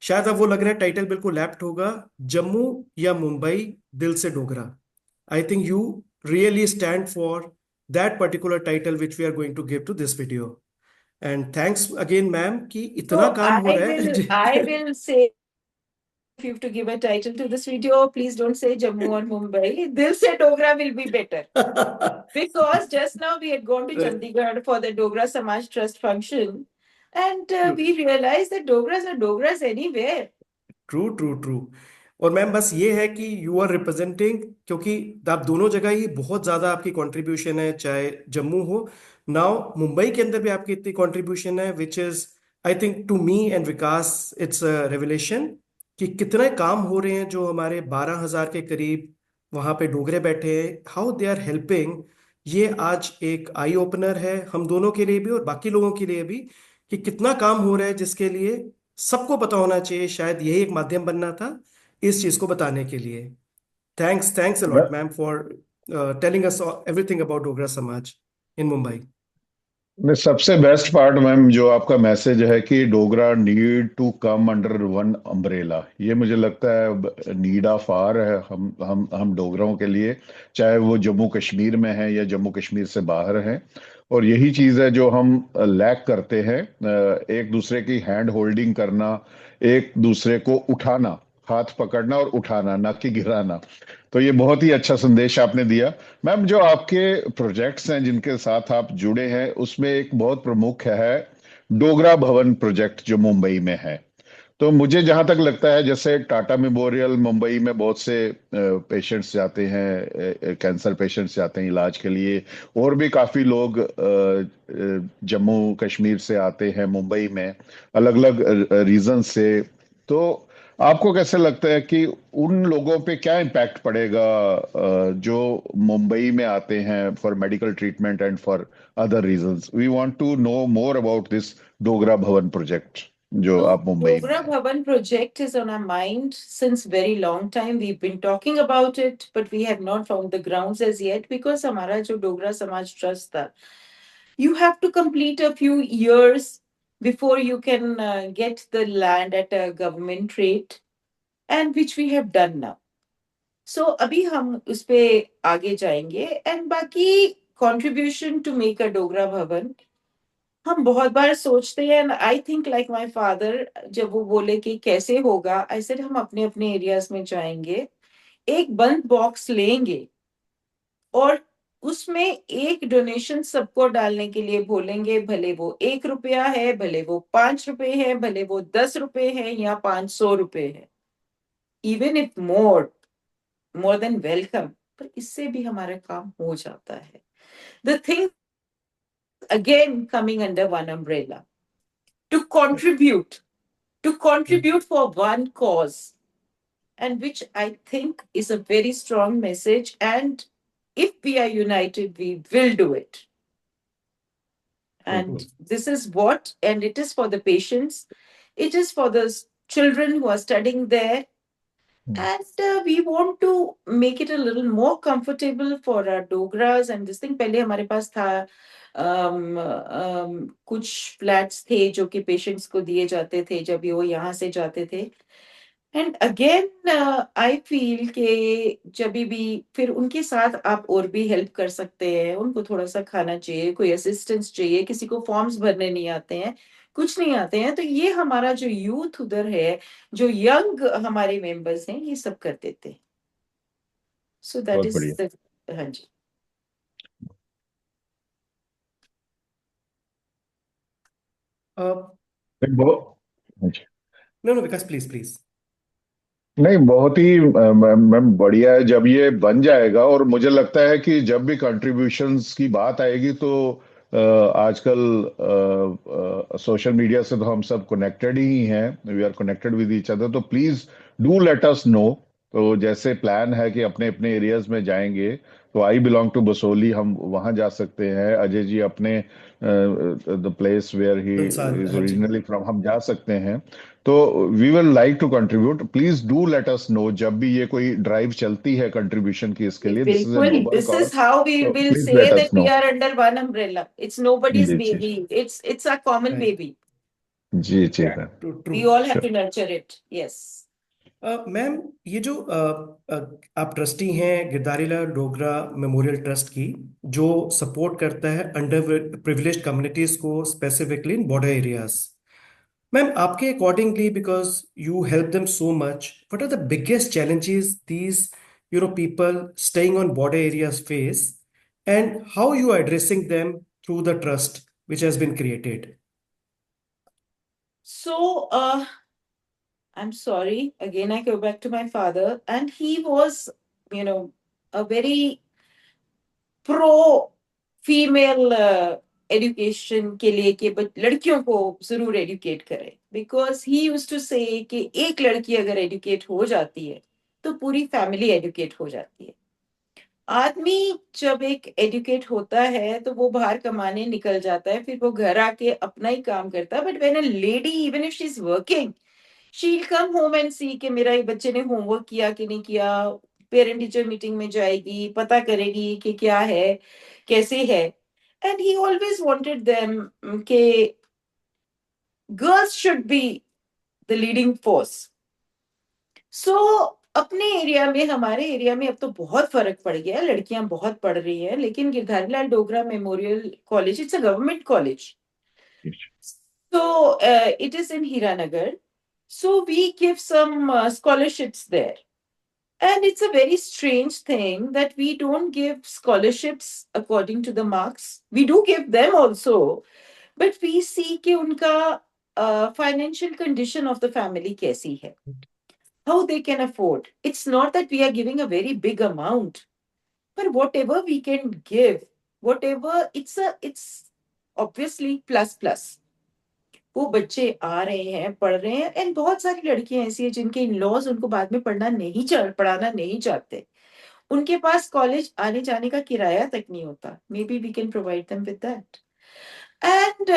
शायद अब वो लग रहा है टाइटल बिल्कुल एप्ट होगा, जम्मू या मुंबई, दिल से Dogra. I think you really stand for that particular title which we are going to give to this video. And thanks again ma'am कि इतना So काम हो रहा I है। will say, if you have to give a title to this video, please don't say Jammu or Mumbai. Dil se Dogra will be better. Because just now we had gone to Chandigarh for the Dogra Samaj Trust function, and we realized that Dogras are Dogras anywhere. True true true. और ma'am बस ये है कि you are representing, क्योंकि आप दोनों जगह ही बहुत ज्यादा आपकी कंट्रीब्यूशन है, चाहे जम्मू हो, नाउ मुंबई के अंदर भी आपकी इतनी कंट्रीब्यूशन है, which is I think to me and Vikas it's revelation कि कितने काम हो रहे हैं। जो हमारे 12,000 के करीब वहां पे डोगरे बैठे हैं, हाउ दे आर हेल्पिंग, ये आज एक आई ओपनर है हम दोनों के लिए भी और बाकी लोगों के लिए भी, कि कितना काम हो रहा है जिसके लिए सबको पता होना चाहिए। शायद यही एक माध्यम बनना था इस चीज को बताने के लिए। Thanks thanks a lot ma'am for telling us everything about Dogra समाज इन मुंबई। नहीं, सबसे बेस्ट पार्ट मैम जो आपका मैसेज है कि Dogra need to come under one umbrella, ये मुझे लगता है नीड ऑफ आर है हम डोगरों के लिए, चाहे वो जम्मू कश्मीर में है या जम्मू कश्मीर से बाहर है। और यही चीज़ है जो हम लैक करते हैं, एक दूसरे की हैंड होल्डिंग करना, एक दूसरे को उठाना, हाथ पकड़ना और उठाना, ना कि गिराना। तो ये बहुत ही अच्छा संदेश आपने दिया। मैम, जो आपके प्रोजेक्ट्स हैं जिनके साथ आप जुड़े हैं, उसमें एक बहुत प्रमुख है डोगरा भवन प्रोजेक्ट जो मुंबई में है। तो मुझे जहां तक लगता है, जैसे टाटा मेमोरियल मुंबई में बहुत से पेशेंट्स जाते हैं, कैंसर पेशेंट्स जाते हैं इलाज के लिए, और भी काफी लोग जम्मू कश्मीर से आते हैं मुंबई में, अलग अलग रीजन से। तो आपको कैसे लगता है कि उन लोगों पे क्या इम्पैक्ट पड़ेगा जो मुंबई में आते हैं for medical treatment and for other reasons? We want to know more about this Dogra Bhavan project जो So आप मुंबई में Dogra है। Bhavan project is on our mind since very long time. We've been talking about it, but we have not found the grounds as yet because हमारा जो डोगरा समाज trust था, you have to complete a few years before you can get the land at a government rate, and which we have done now. So अभी हम उस पे आगे जाएंगे, and बाकी contribution to make a Dogra भवन हम बहुत बार सोचते हैं, and I think like my father, जब वो बोले कि कैसे होगा, आई सेड हम अपने अपने एरियाज में जाएंगे, एक बंद बॉक्स लेंगे और उसमें एक डोनेशन सबको डालने के लिए बोलेंगे, भले वो 1 रुपया है, भले वो 5 रुपए है, भले वो 10 रुपए है या 500 रुपए है, even if more, more than welcome, पर इससे भी हमारा काम हो जाता है। The thing again coming under one umbrella, to contribute to contribute for one cause, and which I think is a very strong message. And if we are united, we will do it. And this is what, and it is for the patients, it is for the children who are studying there. And we want to make it a little more comfortable for our dogras. And this thing, पहले हमारे पास था कुछ flats थे जो कि patients को दिए जाते थे जब वो यहाँ से जाते थे। एंड अगेन आई फील कि जब भी फिर उनके साथ आप और भी हेल्प कर सकते हैं, उनको थोड़ा सा खाना चाहिए, कोई असिस्टेंस चाहिए, किसी को फॉर्म्स भरने नहीं आते हैं, कुछ नहीं आते हैं, तो ये हमारा जो यूथ उधर है, जो यंग हमारे मेंबर्स हैं, ये सब कर देते हैं। सो दैट बहुत इज बढ़िया। हाँ जी। नहीं, बहुत no no Vikas, please please. नहीं, बहुत ही मैम बढ़िया है जब ये बन जाएगा। और मुझे लगता है कि जब भी कंट्रीब्यूशंस की बात आएगी तो आजकल सोशल मीडिया से तो हम सब कनेक्टेड ही हैं, we are connected with each other, तो please do let us know. तो जैसे प्लान है कि अपने अपने एरियाज में जाएंगे, तो आई बिलोंग टू बसोली, हम वहां जा सकते हैं। अजय जी अपने द प्लेस वेयर ही इंसान, इज हाँ जी। ओरिजिनली फ्रॉम, हम जा सकते हैं। तो we will like to contribute, please do let us know जब भी ये कोई ड्राइव चलती है कंट्रीब्यूशन की, इसके लिए दिस इज ए बिल्कुल, noble this cause. Is how we तो विल प्लीज से let that us we know. Are under one umbrella, it's nobody's जी जी baby, it's a common right. Baby, जी जी ma'am. True true. We all have to nurture it. Yes. Ma'am, ये जो आप trustee हैं Girdhari Lal Dogra memorial trust की, जो सपोर्ट करता है अंडर प्रिविलेज्ड कम्युनिटीज को, specifically in border areas, ma'am आपके accordingly, because you help them so much, what are the biggest challenges these people staying on border areas face, and how you are addressing them through the trust which has been created? So, I'm sorry. Again, I go back to my father, and he was, you know, a very pro female education के लिए कि लड़कियों को जरूर educate करें, because he used to से कि एक लड़की अगर एजुकेट हो जाती है तो पूरी फैमिली एजुकेट हो जाती है। आदमी जब एक एजुकेट होता है तो वो बाहर कमाने निकल जाता है, फिर वो घर आके अपना ही काम करता है, but when a lady, even if she is working, शील कम होम एंड सी कि मेरा ये बच्चे ने होमवर्क किया कि नहीं किया, पेरेंट टीचर मीटिंग में जाएगी, पता करेगी कि क्या है, कैसे है। And he always wanted them कि girls should be the leading force. So अपने एरिया में, हमारे एरिया में अब तो बहुत फर्क पड़ गया है, लड़कियां बहुत पढ़ रही हैं, लेकिन Girdharilal Dogra memorial college, it's a government college. So it is in Hiranagar. So we give some scholarships there. And it's a very strange thing that we don't give scholarships according to the marks. We do give them also, but we see कि उनका financial condition of the family कैसी है, how they can afford. It's not that we are giving a very big amount, but whatever we can give, whatever, it's obviously plus plus. वो बच्चे आ रहे हैं, पढ़ रहे हैं, एंड बहुत सारी लड़कियां ऐसी हैं जिनके इन लॉज उनको बाद में पढ़ाना नहीं चाहते. उनके पास कॉलेज आने जाने का किराया तक नहीं होता. Maybe we can provide them with that. And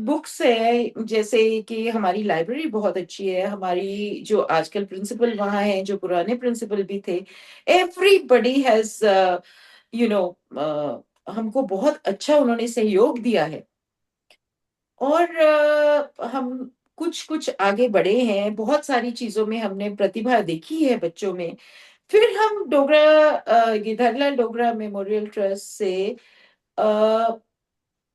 books है, जैसे कि हमारी लाइब्रेरी बहुत अच्छी है. हमारी जो आजकल प्रिंसिपल वहां हैं, जो पुराने प्रिंसिपल भी थे, एवरीबडी हैज यू नो हमको बहुत अच्छा उन्होंने सहयोग दिया है. और हम कुछ कुछ आगे बढ़े हैं, बहुत सारी चीजों में हमने प्रतिभा देखी है बच्चों में. फिर हम गिरधारीलाल डोगरा मेमोरियल ट्रस्ट से अ,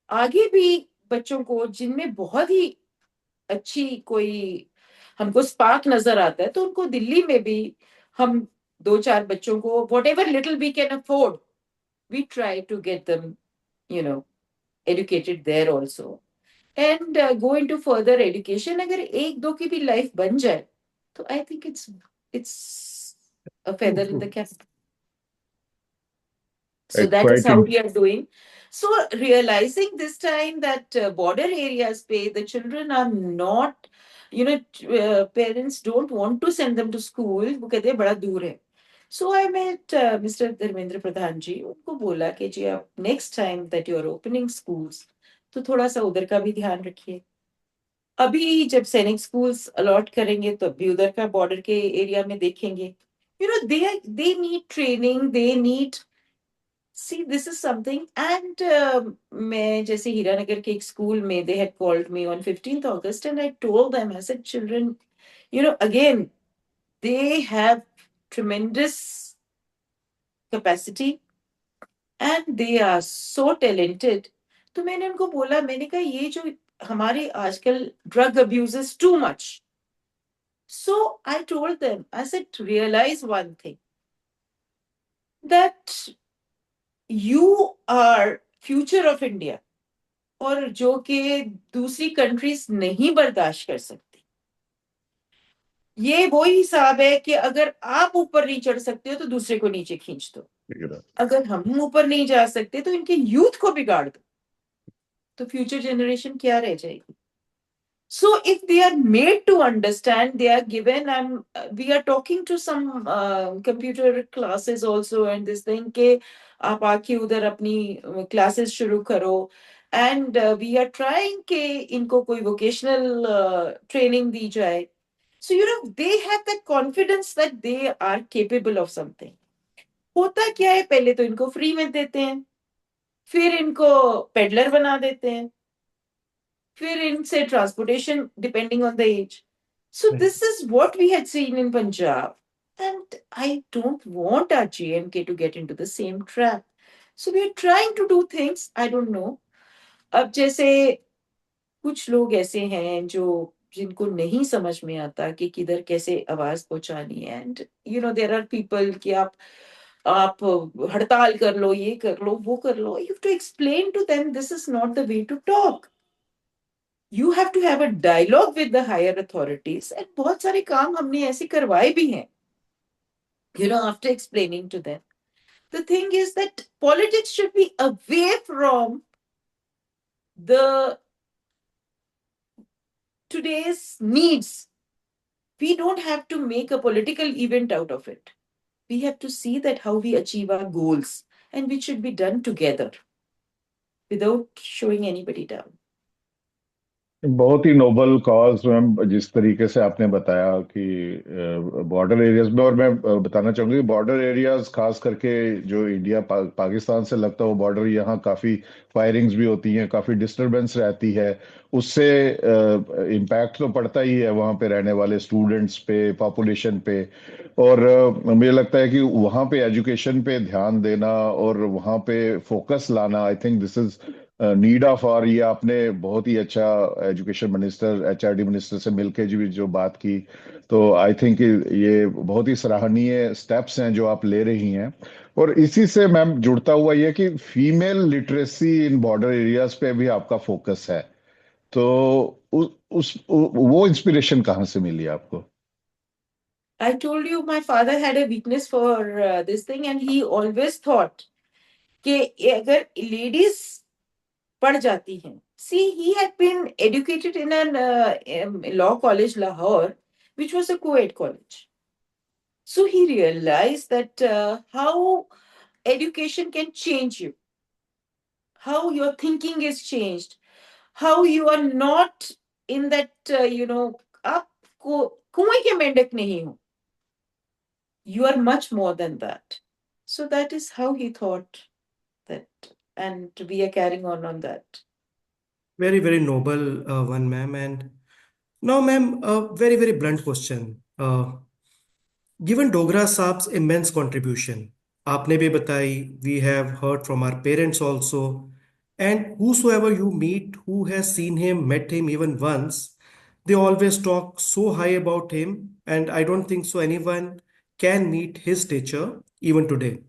आगे भी बच्चों को जिनमें बहुत ही अच्छी कोई हमको स्पार्क नजर आता है, तो उनको दिल्ली में भी हम दो चार बच्चों को whatever little we can afford, we try to get them you know educated there also and go into further education. अगर एक दो की भी लाइफ बन जाए तो I think it's a feather in the cap. So that is Quite how in, we are doing. So realizing this time that border areas pay, the children are not, parents don't want to send them to school. वो कहते हैं बड़ा दूर है. So I met Mr. Dharmendra Pradhan ji. उनको बोला कि जी आप next time that you are opening schools, तो थोड़ा सा उधर का भी ध्यान रखिए. अभी जब सैनिक स्कूल्स अलॉट करेंगे तो अभी उधर का बॉर्डर के एरिया में देखेंगे. They need training, they need. See, this is something, and मैं जैसे हीरानगर के एक स्कूल में they had called me on 15th August and I told them, I said, children, again, they have tremendous capacity and they are so talented. तो मैंने उनको बोला, मैंने कहा ये जो हमारे आजकल drug abuse is too much. So I told them, I said, realize one thing, that you are future of India. और जो कि दूसरी कंट्रीज नहीं बर्दाश्त कर सकती. ये वो हिसाब है कि अगर आप ऊपर नहीं चढ़ सकते हो तो दूसरे को नीचे खींच दो. अगर हम ऊपर नहीं जा सकते तो इनके यूथ को बिगाड़ दो, तो फ्यूचर जनरेशन क्या रह जाएगी. So if they are made to understand, they are given, and we are talking to some computer classes also, and this thing के आप आके उधर अपनी classes शुरू करो, and we are trying के इनको कोई vocational training दी जाए. So they have that confidence that they are capable of something. होता क्या है, पहले तो इनको फ्री में देते हैं, फिर इनको पेडलर बना देते हैं, फिर इनसे transportation depending on the age. So this is what we had seen in Punjab, and I don't want our GMK to get into the same trap. So we are trying to do things. I don't know. अब जैसे कुछ लोग ऐसे हैं जो जिनको नहीं समझ में आता कि किधर कैसे आवाज पहुंचानी है, एंड देयर आर पीपल कि आप हड़ताल कर लो, ये कर लो, वो कर लो. You have to explain to them this is not the way to talk. You have to have a dialogue with the higher authorities, and बहुत सारे काम हमने ऐसे करवाए भी हैं, after explaining to them. The thing is that politics should be away from the today's needs. We don't have to make a political event out of it. We have to see that how we achieve our goals, and which should be done together without showing anybody down. बहुत ही noble cause ma'am, जिस तरीके से आपने बताया कि border areas में, और मैं बताना चाहूंगी बॉर्डर एरियाज खास करके जो इंडिया पाकिस्तान से लगता है वो बॉर्डर, यहाँ काफी फायरिंग्स भी होती हैं, काफी डिस्टरबेंस रहती है। उससे इम्पैक्ट तो पड़ता ही है वहाँ पे रहने वाले स्टूडेंट्स पे, पॉपुलेशन पे। और मुझे लगता है कि वहाँ पे एजुकेशन पे ध्यान देना और वहाँ पे फोकस लाना, I think this is need of. और ये आपने बहुत ही अच्छा एजुकेशन मिनिस्टर, एचआरडी मिनिस्टर से मिलके जो बात की, तो आई थिंक ये बहुत ही सराहनीय स्टेप्स हैं जो आप ले रही हैं। और इसी से मैम जुड़ता हुआ ये कि फीमेल लिटरेसी इन बॉर्डर एरियाज पे भी आपका फोकस है, तो वो इंस्पिरेशन कहाँ से मिली आपको? I told you my father had a weakness for this thing, and he always thought कि अगर ladies पढ़ जाती हैं. See, he had been educated in a law college, Lahore, which was a co-ed college. So he realized that how education can change you, how your thinking is changed, how you are not in that, आप कुएं के मेंढक नहीं हो. You are much more than that. So that is how he thought that, and we are carrying on that. Very, very noble one, ma'am. And now, ma'am, a very, very blunt question. Given Dogra Saab's immense contribution, आपने भी बताई, we have heard from our parents also, and whosoever you meet who has seen him, met him even once, they always talk so high about him, and I don't think so anyone can meet his stature even today.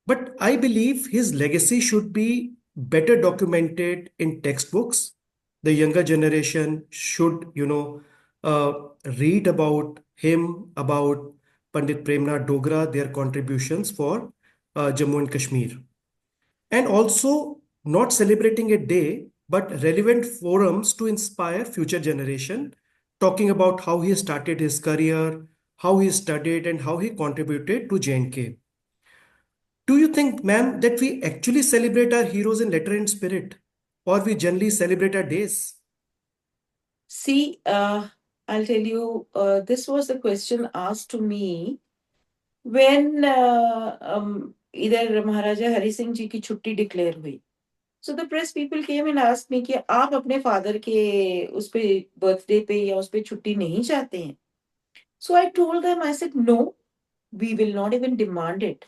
But I believe his legacy should be better documented in textbooks. The younger generation should, uh, read about him, about Pandit Premnath Dogra, their contributions for Jammu and Kashmir. And also, not celebrating a day, but relevant forums to inspire future generation, talking about how he started his career, how he studied, and how he contributed to J&K. Do you think, ma'am, that we actually celebrate our heroes in letter and spirit, or we generally celebrate our days? See, I'll tell you, this was a question asked to me when इधर महाराजा हरि सिंह जी की छुट्टी declare हुई. So the press people came and asked me कि आप अपने father के उस पे बर्थडे पे या उस पे छुट्टी नहीं चाहते हैं. So I told them, I said, no, we will not even demand it.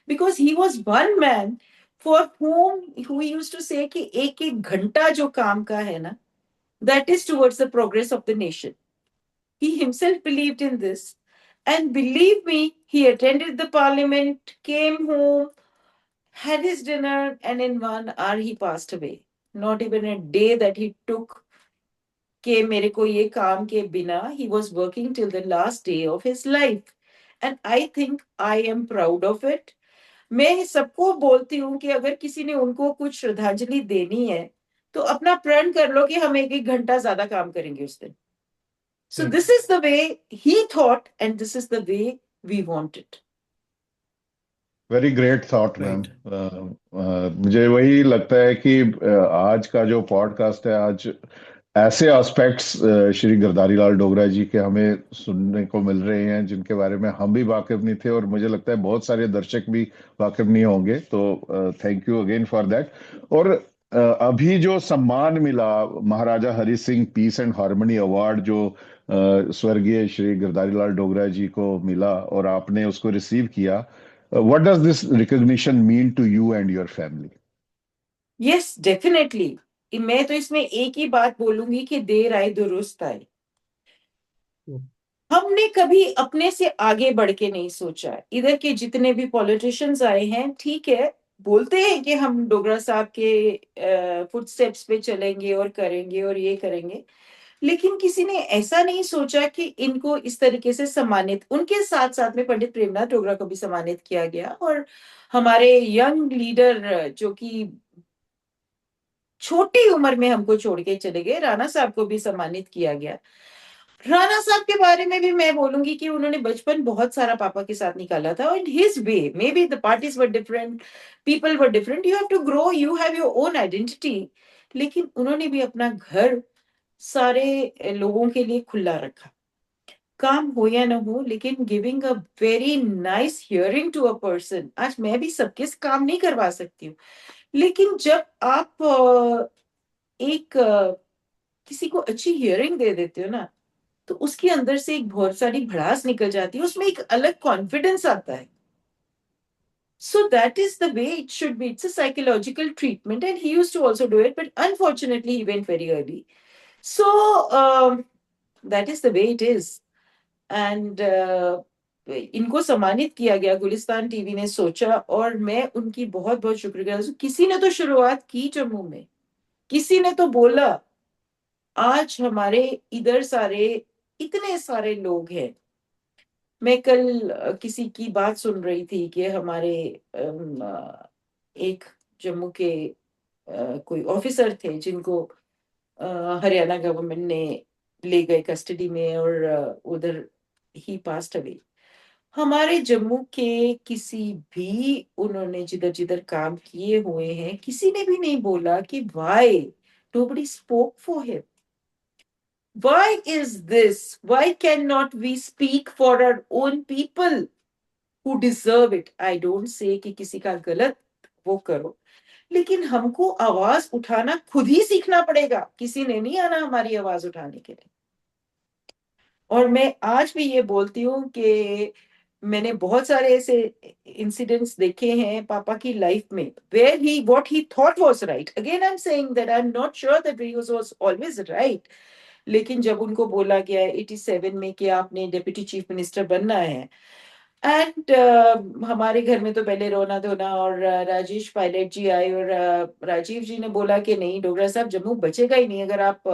Because he was one man for who he used to say कि एक एक घंटा जो काम का है ना, that is towards the progress of the nation. He himself believed in this. And believe me, he attended the parliament, came home, had his dinner, and in 1 hour he passed away. Not even a day that he took कि मेरे को ये काम के बिना, he was working till the last day of his life. And I think I am proud of it. मैं सबको बोलती हूँ कि अगर किसी ने उनको कुछ श्रद्धांजलि देनी है तो अपना प्रण कर लो कि हम एक एक घंटा ज्यादा काम करेंगे उस दिन. So Correct. this is the way he thought and this is the way we want it. Very great thought ma'am. Right. मुझे वही लगता है कि आज का जो पॉडकास्ट है, आज ऐसे एस्पेक्ट्स श्री गिरधारी लाल डोगरा जी के हमें सुनने को मिल रहे हैं जिनके बारे में हम भी वाकिफ नहीं थे, और मुझे लगता है बहुत सारे दर्शक भी वाकिफ नहीं होंगे। तो thank you again for that. और अभी जो सम्मान मिला, Maharaja Hari Singh peace and harmony award, जो स्वर्गीय श्री गिरधारी लाल डोगरा जी को मिला और आपने उसको रिसीव किया, what does this recognition mean to you and your family? Yes, definitely. मैं तो इसमें एक ही बात बोलूंगी कि देर आए दुरुस्त आए. हमने कभी अपने से आगे बढ़ के नहीं सोचा. इधर के जितने भी पॉलिटिशियंस आए हैं, ठीक है, बोलते हैं कि हम डोगरा साहब के फुटस्टेप्स पे चलेंगे और करेंगे और ये करेंगे, लेकिन किसी ने ऐसा नहीं सोचा कि इनको इस तरीके से सम्मानित, उनके साथ साथ में पंडित प्रेमनाथ डोगरा को भी सम्मानित किया गया, और हमारे यंग लीडर जो कि छोटी उम्र में हमको छोड़ के चले गए, राणा साहब को भी सम्मानित किया गया. राणा साहब के बारे में भी मैं बोलूंगी कि उन्होंने बचपन बहुत सारा पापा के साथ निकाला था, और his way, maybe the parties were different, people were different, you have to grow, you have your own identity, लेकिन उन्होंने भी अपना घर सारे लोगों के लिए खुला रखा, काम हो या ना हो, लेकिन giving a very nice hearing to a person. आज मैं भी सबके से काम नहीं करवा सकती हूँ, लेकिन जब आप एक किसी को अच्छी हियरिंग दे देते हो ना, तो उसके अंदर से एक बहुत सारी भड़ास निकल जाती है, उसमें एक अलग कॉन्फिडेंस आता है। So that is the way it should be. It's a psychological treatment, and he used to also do it, but unfortunately, he went very early. So that is the way it is. And इनको सम्मानित किया गया, Gulistan TV ने सोचा, और मैं उनकी बहुत बहुत शुक्रिया। किसी ने तो शुरुआत की जम्मू में, किसी ने तो बोला। आज हमारे इधर सारे इतने सारे लोग हैं। मैं कल किसी की बात सुन रही थी कि हमारे एक जम्मू के कोई ऑफिसर थे जिनको हरियाणा गवर्नमेंट ने ले गए कस्टडी में, और उधर ही पास्ट अवे। हमारे जम्मू के किसी भी, उन्होंने जिधर जिधर काम किए हुए हैं, किसी ने भी नहीं बोला कि why nobody spoke for him. Why is this? Why cannot we speak for our own people who deserve it? I don't say कि किसी का गलत वो करो, लेकिन हमको आवाज उठाना खुद ही सीखना पड़ेगा। किसी ने नहीं आना हमारी आवाज उठाने के लिए। और मैं आज भी ये बोलती हूँ कि मैंने बहुत सारे ऐसे इंसिडेंट्स देखे हैं पापा की लाइफ में, where he what he thought was right. Again, I'm saying that I'm not sure that he was always right. लेकिन जब उनको बोला गया 87 में कि आपने डेप्यूटी चीफ मिनिस्टर बनना है, एंड हमारे घर में तो पहले रोना धोना, और राजेश पायलट जी आए, और राजीव जी ने बोला कि नहीं डोगरा साहब, जम्मू बचेगा ही नहीं अगर आप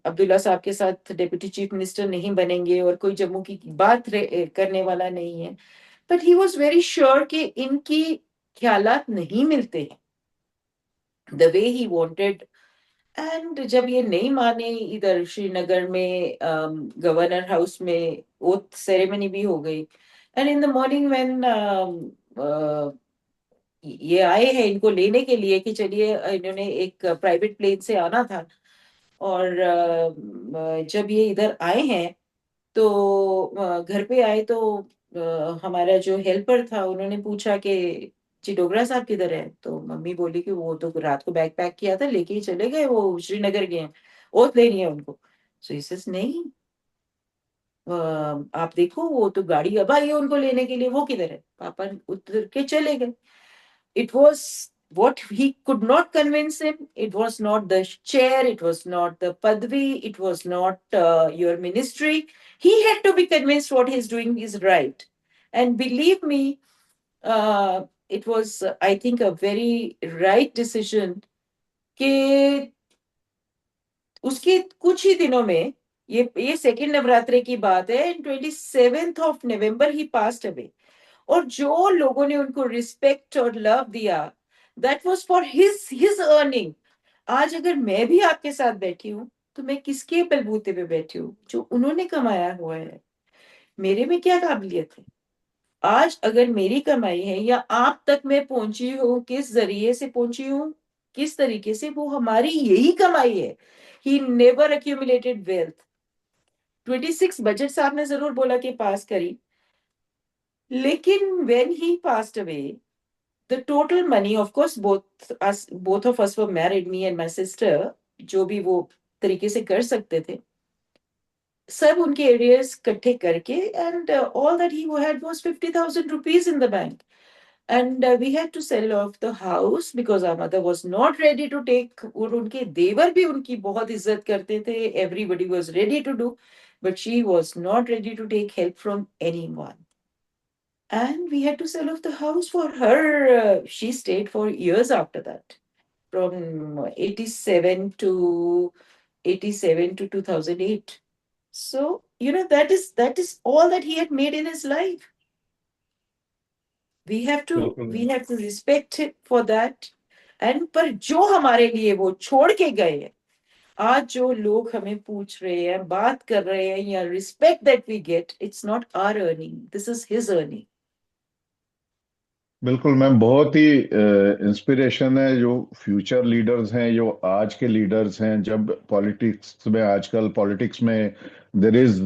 अब्दुल्ला साहब के साथ डेप्यूटी चीफ मिनिस्टर नहीं बनेंगे, और कोई जम्मू की बात करने वाला नहीं है। But he was very sure कि इनकी ख्यालात नहीं मिलते हैं the way he wanted. And जब ये नहीं माने, इधर श्रीनगर में गवर्नर हाउस में ओथ सेरेमनी भी हो गई, and in the morning when ये आए हैं इनको लेने के लिए कि चलिए, इन्होंने एक प्राइवेट प्लेन से आना था, और जब ये इधर आए हैं तो घर पे आए तो हमारा जो हेल्पर था उन्होंने पूछा कि जी डोगरा साहब किधर है? तो मम्मी बोली कि वो तो रात को बैग पैक किया था, लेके ही चले गए, वो श्रीनगर गए हैं, ओथ लेनी है उनको। सो इसे नहीं, आप देखो वो तो गाड़ी अब आई है उनको लेने के लिए, वो किधर है? पापा उतर के चले गए। It was what he could not convince him. It was not the chair, it was not the padvi, it was not your ministry. He had to be convinced what he's doing is right. And believe me, it was, I think, a very right decision कि उसके कुछ ही दिनों में, ये second नवरात्रे की बात है, 27th of November he passed away. और जो लोगों ने उनको रिस्पेक्ट और लव दिया, that was for his earning. आज अगर मैं भी आपके साथ बैठी हूं, तो मैं किसके बलबूते पे बैठी हूँ? जो उन्होंने कमाया हुआ है। मेरे में क्या काबिलियत है? आज अगर मेरी कमाई है, या आप तक मैं पहुंची हूँ, किस जरिए से पहुंची हूँ, किस तरीके से, वो हमारी यही कमाई है। He never accumulated wealth. 26 budget साहब ने जरूर बोला कि पास करी, लेकिन when he passed away, the total money, of course, both of us were married, me and my sister, जो भी वो तरीके से कर सकते थे, सब उनके एरियर्स इकट्ठे करके, and all that he had was 50,000 rupees in the bank. And we had to sell off the house because our mother was not ready to take, और उनके देवर भी उनकी बहुत इज्जत करते थे, everybody was ready to do, but she was not ready to take help from anyone. And we had to sell off the house for her. She stayed for years after that, from 87 to 2008. So, that is all that he had made in his life. We have to respect it for that. And पर जो हमारे लिए वो छोड़ के गए हैं, आज जो लोग हमें पूछ रहे हैं, बात कर रहे हैं, या respect that we get, it's not our earning. This is his earning. बिल्कुल मैम, बहुत ही इंस्पिरेशन है जो फ्यूचर लीडर्स हैं, जो आज के लीडर्स हैं। जब पॉलिटिक्स में, आजकल पॉलिटिक्स में there is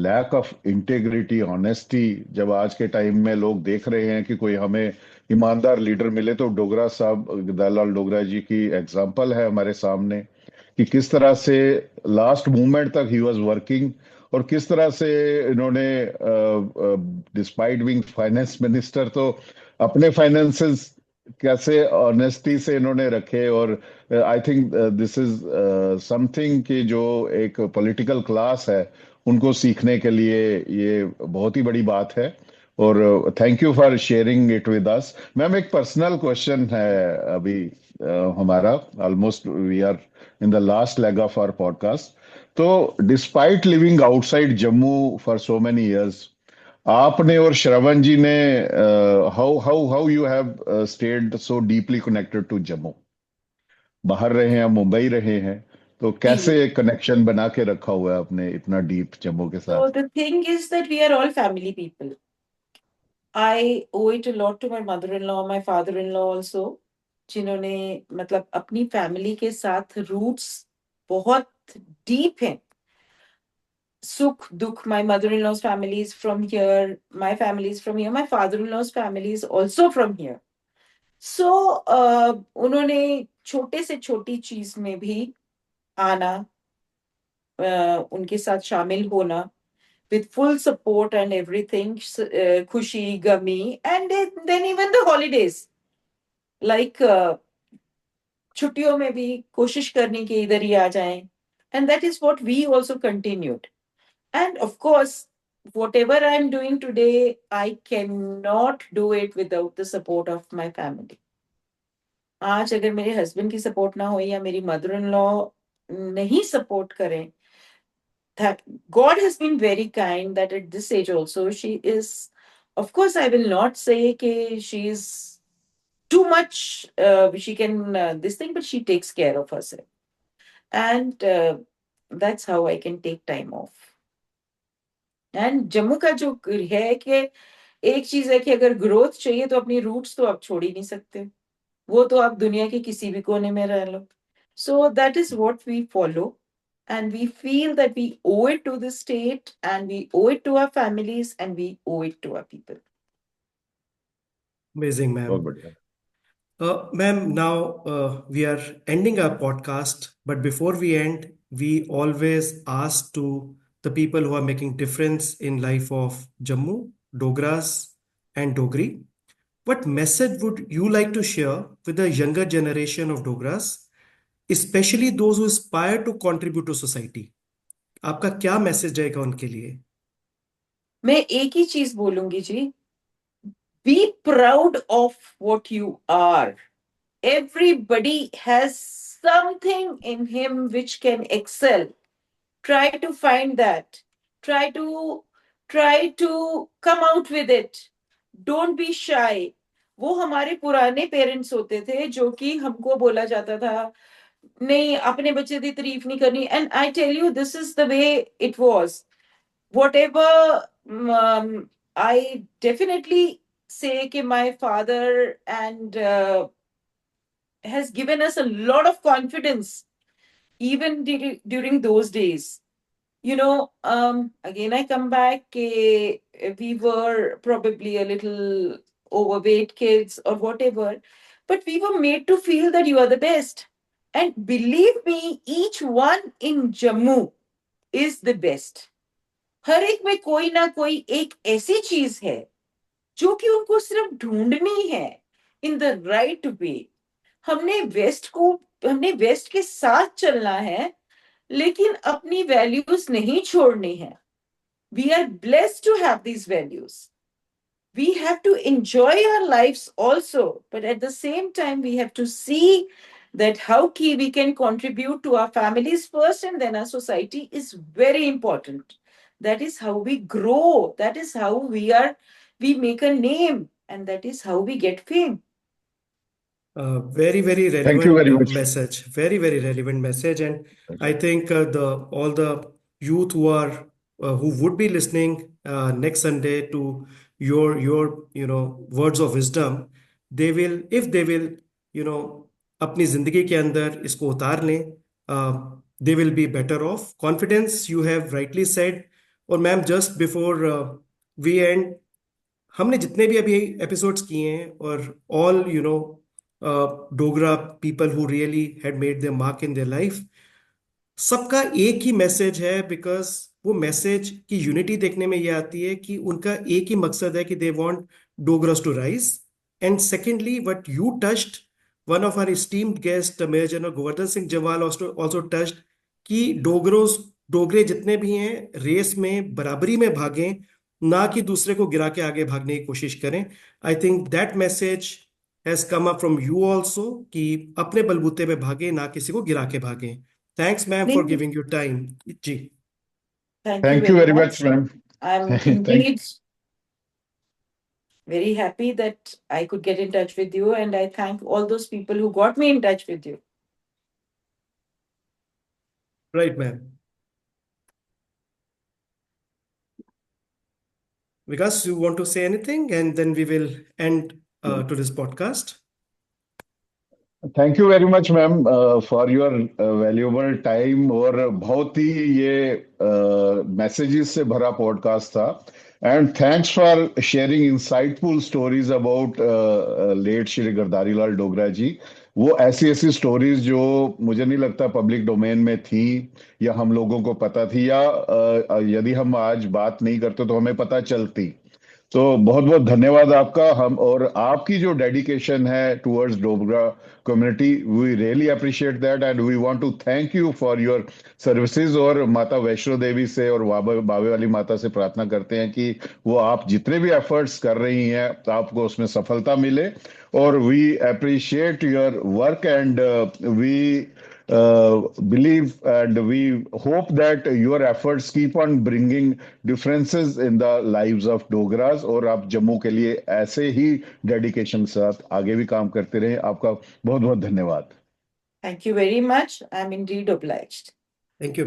lack of integrity, honesty. जब आज के टाइम में लोग देख रहे हैं कि कोई हमें ईमानदार लीडर मिले, तो डोगरा साहब, दयालाल डोगरा जी की एग्जाम्पल है हमारे सामने कि किस तरह से लास्ट मूवमेंट तक ही वॉज वर्किंग, और किस तरह से इन्होंने, डिस्पाइट बीइंग फाइनेंस मिनिस्टर, तो अपने फाइनेंसेस कैसे ऑनेस्टी से इन्होंने रखे। और I think this is something कि जो एक पॉलिटिकल क्लास है उनको सीखने के लिए ये बहुत ही बड़ी बात है। और thank you for sharing it with us. Ma'am, एक पर्सनल क्वेश्चन है अभी, हमारा almost we are in the last leg of our podcast. तो despite living outside Jammu for so many years, आपने और श्रवण जी ने, how how how you have stayed so deeply connected to Jammu? बाहर रहे हैं, मुंबई रहे हैं, तो जी, कैसे कनेक्शन बना के रखा हुआ है आपने इतना डीप जम्मू के so साथ? the thing is that we are all family people. I owe it a lot to my mother-in-law, my father-in-law also, जिन्होंने मतलब अपनी फैमिली के साथ रूट्स बहुत डीप हैं। सुख दुख, my mother-in-law's family is from here, my family is from here, my father-in-law's family is also from here. So उन्होंने छोटे से छोटी चीज में भी आना, उनके साथ शामिल होना, with full support and everything, खुशी गमी, and then even the holidays, like छुट्टियों में भी कोशिश करनी कि इधर ही आ जाएं, and that is what we also continued. And of course, whatever I'm doing today, I cannot do it without the support of my family. आज अगर मेरे हस्बैंड की सपोर्ट ना हो या मेरी मदर इन लॉ नहीं सपोर्ट करें, that God has been very kind that at this age also she is, of course, I will not say that she is too much, she can this thing, but she takes care of herself. And that's how I can take time off. And Jammu का जो है कि एक चीज है कि अगर growth चाहिए तो अपनी रूट्स तो आप छोड़ ही नहीं सकते, वो तो आप दुनिया के किसी भी कोने में रह लो. So that is what we follow. And we feel that we owe it to the state, and we owe it to our families, and we owe it to our people. Amazing, बहुत ma'am. बढ़िया। Ma'am, now we are ending our podcast, but before we end, we always ask to the people who are making difference in life of Jammu, Dogras, and Dogri, what message would you like to share with the younger generation of Dogras, especially those who aspire to contribute to society? आपका क्या message रहेगा उनके लिए? मैं एक ही चीज बोलूंगी जी, be proud of what you are. Everybody has something in him which can excel. Try to find that. Try to come out with it. Don't be shy. वो हमारे पुराने पेरेंट्स होते थे जो कि हमको बोला जाता था नहीं अपने बच्चे की तारीफ नहीं करनी, and I tell you this is the way it was. Whatever, I definitely say that my father and has given us a lot of confidence even during those days. You know, again I come back, we were probably a little overweight kids or whatever, but we were made to feel that you are the best. And believe me, each one in Jammu is the best. हर एक में कोई ना कोई एक ऐसी चीज है जो कि उनको सिर्फ ढूंढनी है इन द राइट वे. हमने हमने वेस्ट के साथ चलना है, लेकिन अपनी वैल्यूज नहीं छोड़नी है. We are blessed to have these values. We have to enjoy our lives also, but at the same time we have to see that how we can contribute to our families first and then our society is very important. That is how we grow, that is how we make a name, and that is how we get fame. Very, very thank you relevant very much. message. Very, very relevant message. And I think the all the youth who are who would be listening next Sunday to your words of wisdom, they will, if they will, अपनी जिंदगी के अंदर इसको उतार लें, they will be better off. Confidence, you have rightly said. और ma'am, just before we end, हमने जितने भी अभी एपिसोड्स किए हैं, और all Dogra people who really had made their mark in their life, सबका एक ही मैसेज है. बिकॉज वो मैसेज की यूनिटी देखने में ये आती है कि उनका एक ही मकसद है कि they want Dogras to rise. And secondly, what you touched, one of our esteemed guest major general Govardhan Singh Jawal also touched, कि डोगरे जितने भी हैं रेस में बराबरी में भागें, ना कि दूसरे को गिरा के आगे भागने की कोशिश करें. I think that message has come up from you also, कि अपने बलबूते पे भागे, ना किसी को गिरा के भागें. Thanks, ma'am, for नहीं, giving your time. जी. thank you thank you very very much much. Ma'am. I'm thank indeed very happy that I could get in touch with you, and I thank all those people who got me in touch with you. Right, ma'am. Vikas, you want to say anything, and then we will end to this podcast. Thank you very much ma'am for your valuable time. और बहुत ही ये messages से भरा podcast था. And thanks for sharing insightful stories about late Shri Girdhari Lal Dogra ji. वो ऐसी ऐसी स्टोरीज जो मुझे नहीं लगता पब्लिक डोमेन में थी, या हम लोगों को पता थी, या यदि हम आज बात नहीं करते तो हमें पता चलती. तो बहुत बहुत धन्यवाद आपका. हम और आपकी जो डेडिकेशन है towards Dogra community, we really appreciate that, and we want to thank you for your services. और माता वैष्णो देवी से और बाबे वाली माता से प्रार्थना करते हैं कि वो आप जितने भी एफर्ट्स कर रही हैं, आपको उसमें सफलता मिले. और we appreciate your work, and we believe and we hope that your efforts keep on bringing differences in the lives of Dogras. और आप जम्मू के लिए ऐसे ही डेडिकेशन के साथ आगे भी काम करते रहें. आपका बहुत बहुत धन्यवाद. Thank you very much. I'm indeed obliged. Thank you.